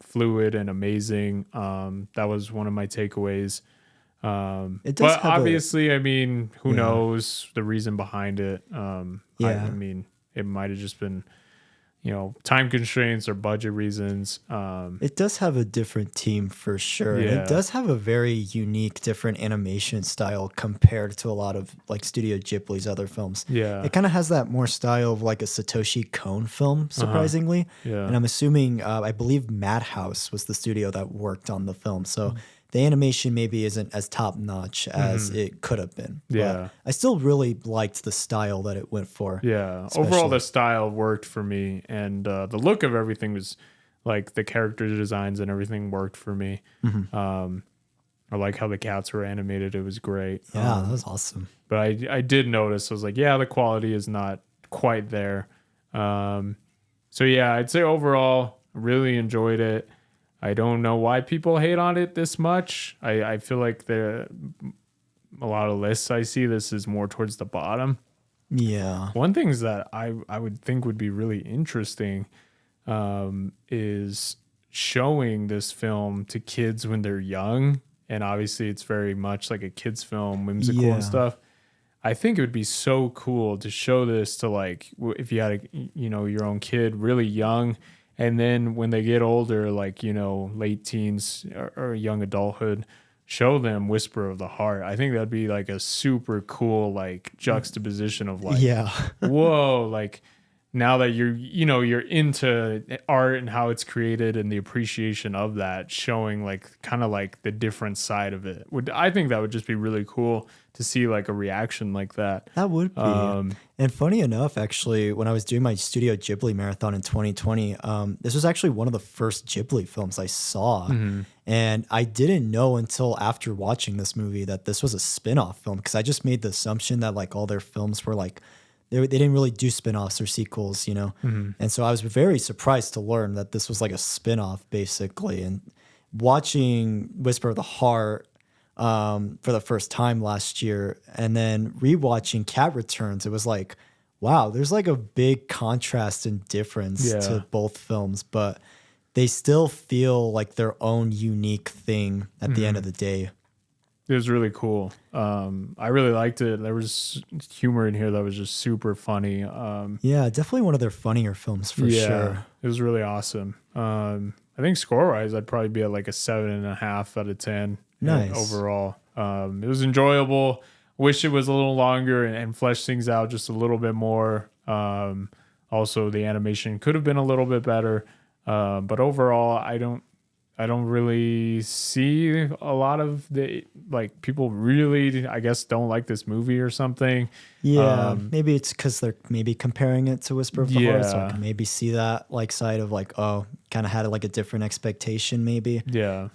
fluid and amazing. That was one of my takeaways. It does But have obviously, I mean, who Yeah. knows the reason behind it? Yeah. I mean, it might have just been, time constraints or budget reasons. It does have a different team for sure. And Yeah. it does have a very unique, different animation style compared to a lot of like Studio Ghibli's other films. Yeah. It kind of has that more style of like a Satoshi Kon film, surprisingly. Yeah. And I'm assuming, I believe Madhouse was the studio that worked on the film. So the animation maybe isn't as top notch as it could have been. Yeah. But I still really liked the style that it went for. Yeah. especially. Overall, the style worked for me, and the look of everything was like the character designs and everything worked for me. I like how the cats were animated. It was great. Yeah, that was awesome. But I did notice, I was like, yeah, the quality is not quite there. So yeah, I'd say overall, really enjoyed it. I don't know why people hate on it this much. I feel like a lot of lists I see, this is more towards the bottom. Yeah. One thing that I would think would be really interesting is showing this film to kids when they're young. And obviously it's very much like a kid's film, whimsical Yeah. and stuff. I think it would be so cool to show this to like, if you had your own kid really young, and then when they get older, like, late teens or young adulthood, show them Whisper of the Heart. I think that'd be like a super cool, like, juxtaposition of like, Yeah. whoa, like now that you're into art and how it's created and the appreciation of that, showing like kind of like the different side of it. I think that would just be really cool to see like a reaction like that. That would be. And funny enough, actually, when I was doing my Studio Ghibli marathon in 2020, this was actually one of the first Ghibli films I saw. And I didn't know until after watching this movie that this was a spin-off film, because I just made the assumption that like all their films were like, they didn't really do spin-offs or sequels, And so I was very surprised to learn that this was like a spin-off, basically. And watching Whisper of the Heart for the first time last year, and then rewatching Cat Returns, it was like, wow, there's like a big contrast and difference to both films, but they still feel like their own unique thing at the end of the day. It was really cool. I really liked it. There was humor in here that was just super funny. Yeah, definitely one of their funnier films for sure. It was really awesome. I think score-wise, I'd probably be at like a 7.5 out of 10. Nice. Overall. It was enjoyable. Wish it was a little longer and fleshed things out just a little bit more. Also, the animation could have been a little bit better. But overall, I don't really see a lot of the like people really, I guess, don't like this movie or something. Yeah, maybe it's because they're maybe comparing it to Whisper of the Heart, so I can maybe see that like side of like, oh, kind of had like a different expectation, maybe. Yeah.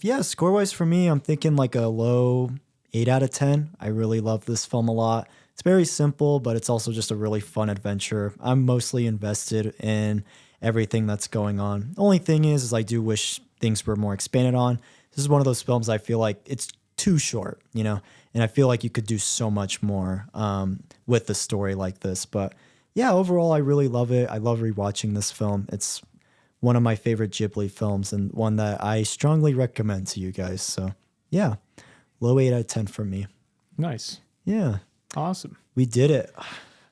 Yeah, score wise for me, I'm thinking like a low 8 out of 10. I really love this film a lot. It's very simple, but it's also just a really fun adventure. I'm mostly invested in everything that's going on. The only thing is I do wish things were more expanded on. This is one of those films I feel like it's too short, and I feel like you could do so much more with the story like this. But yeah, overall, I really love it. I love rewatching this film. It's one of my favorite Ghibli films and one that I strongly recommend to you guys. So yeah, low 8 out of 10 for me. Nice. Yeah. Awesome. We did it.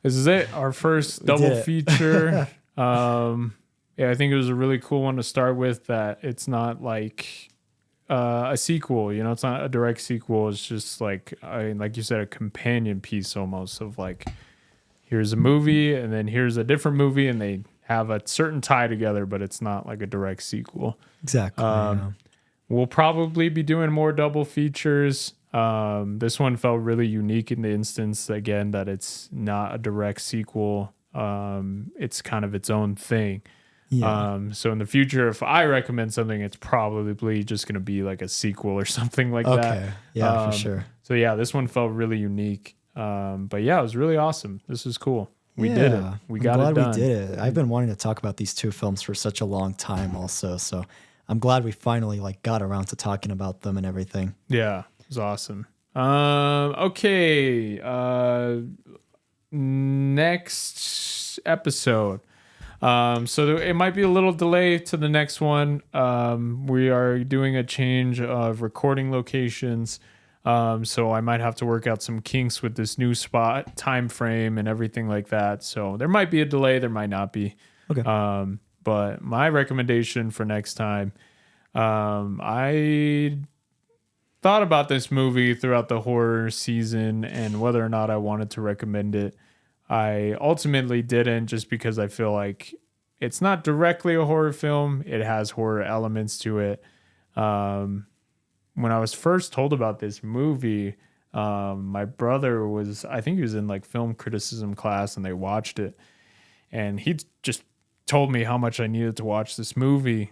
This is it. Our first double feature. Yeah, I think it was a really cool one to start with, that it's not like a sequel, it's not a direct sequel. It's just like you said, a companion piece almost of like, here's a movie and then here's a different movie and they have a certain tie together, but it's not like a direct sequel. Exactly. We'll probably be doing more double features. This one felt really unique in the instance, again, that it's not a direct sequel. It's kind of its own thing. Yeah. So in the future, if I recommend something, it's probably just going to be like a sequel or something like that. Okay. Yeah, for sure. So yeah, this one felt really unique. But yeah, it was really awesome. This was cool. We did it. We got it done. We did it. I've been wanting to talk about these two films for such a long time also. So I'm glad we finally like got around to talking about them and everything. Yeah, it was awesome. Okay. Next episode. So it might be a little delay to the next one. We are doing a change of recording locations. So I might have to work out some kinks with this new spot, time frame, and everything like that. So there might be a delay, there might not be. Okay. But my recommendation for next time, I thought about this movie throughout the horror season and whether or not I wanted to recommend it. I ultimately didn't, just because I feel like it's not directly a horror film. It has horror elements to it. When I was first told about this movie, my brother I think he was in like film criticism class and they watched it. And he just told me how much I needed to watch this movie.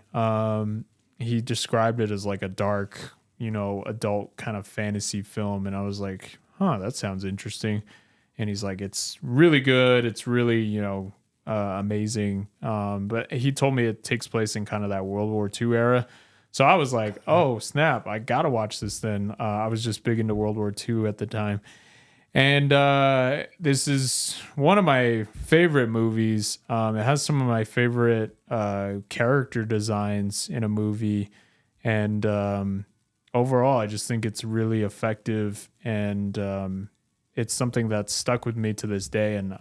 He described it as like a dark, adult kind of fantasy film. And I was like, that sounds interesting. And he's like, it's really good. It's really, amazing. But he told me it takes place in kind of that World War II era. So I was like, oh, snap, I got to watch this then. I was just big into World War II at the time. And this is one of my favorite movies. It has some of my favorite character designs in a movie. And overall, I just think it's really effective. And it's something that's stuck with me to this day. And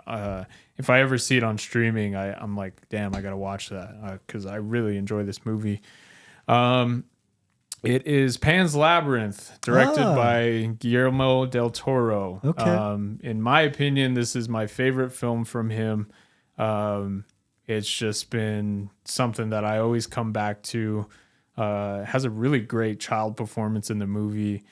if I ever see it on streaming, I'm like, damn, I got to watch that because I really enjoy this movie. It is Pan's Labyrinth, directed by Guillermo del Toro. Okay. In my opinion, this is my favorite film from him. It's just been something that I always come back to. Has a really great child performance in the movie.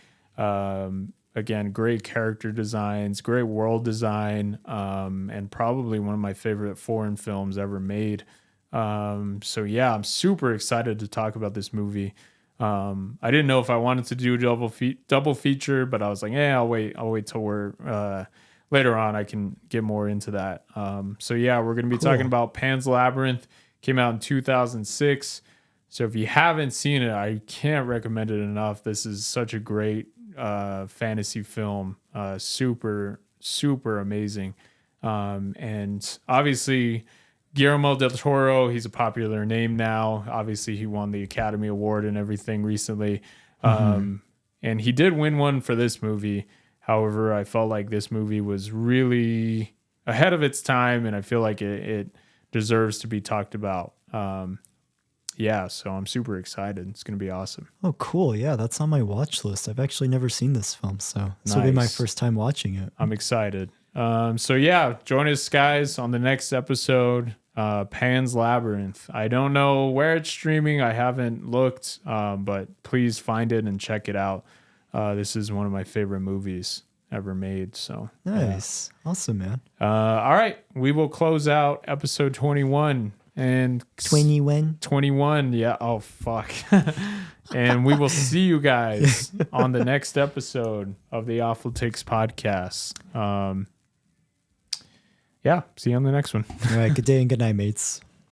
Again, great character designs, great world design, and probably one of my favorite foreign films ever made. So yeah, I'm super excited to talk about this movie. I didn't know if I wanted to do double feature, but I was like, I'll wait till we're later on. I can get more into that. So yeah, we're gonna be talking about Pan's Labyrinth. Came out in 2006. So if you haven't seen it, I can't recommend it enough. This is such a great fantasy film. Super amazing. And obviously, Guillermo del Toro, he's a popular name now. Obviously, he won the Academy Award and everything recently. And he did win one for this movie. However, I felt like this movie was really ahead of its time, and I feel like it deserves to be talked about. So I'm super excited. It's going to be awesome. Oh, cool. Yeah, that's on my watch list. I've actually never seen this film, so this will be my first time watching it. I'm excited. Join us, guys, on the next episode. Pan's Labyrinth. I don't know where it's streaming. I haven't looked, but please find it and check it out. This is one of my favorite movies ever made. So nice. Awesome, man. All right. We will close out episode 21 and 21. Yeah. Oh, fuck. And we will see you guys on the next episode of the Awful Takes podcast. See you on the next one. All right. Good day and good night, mates.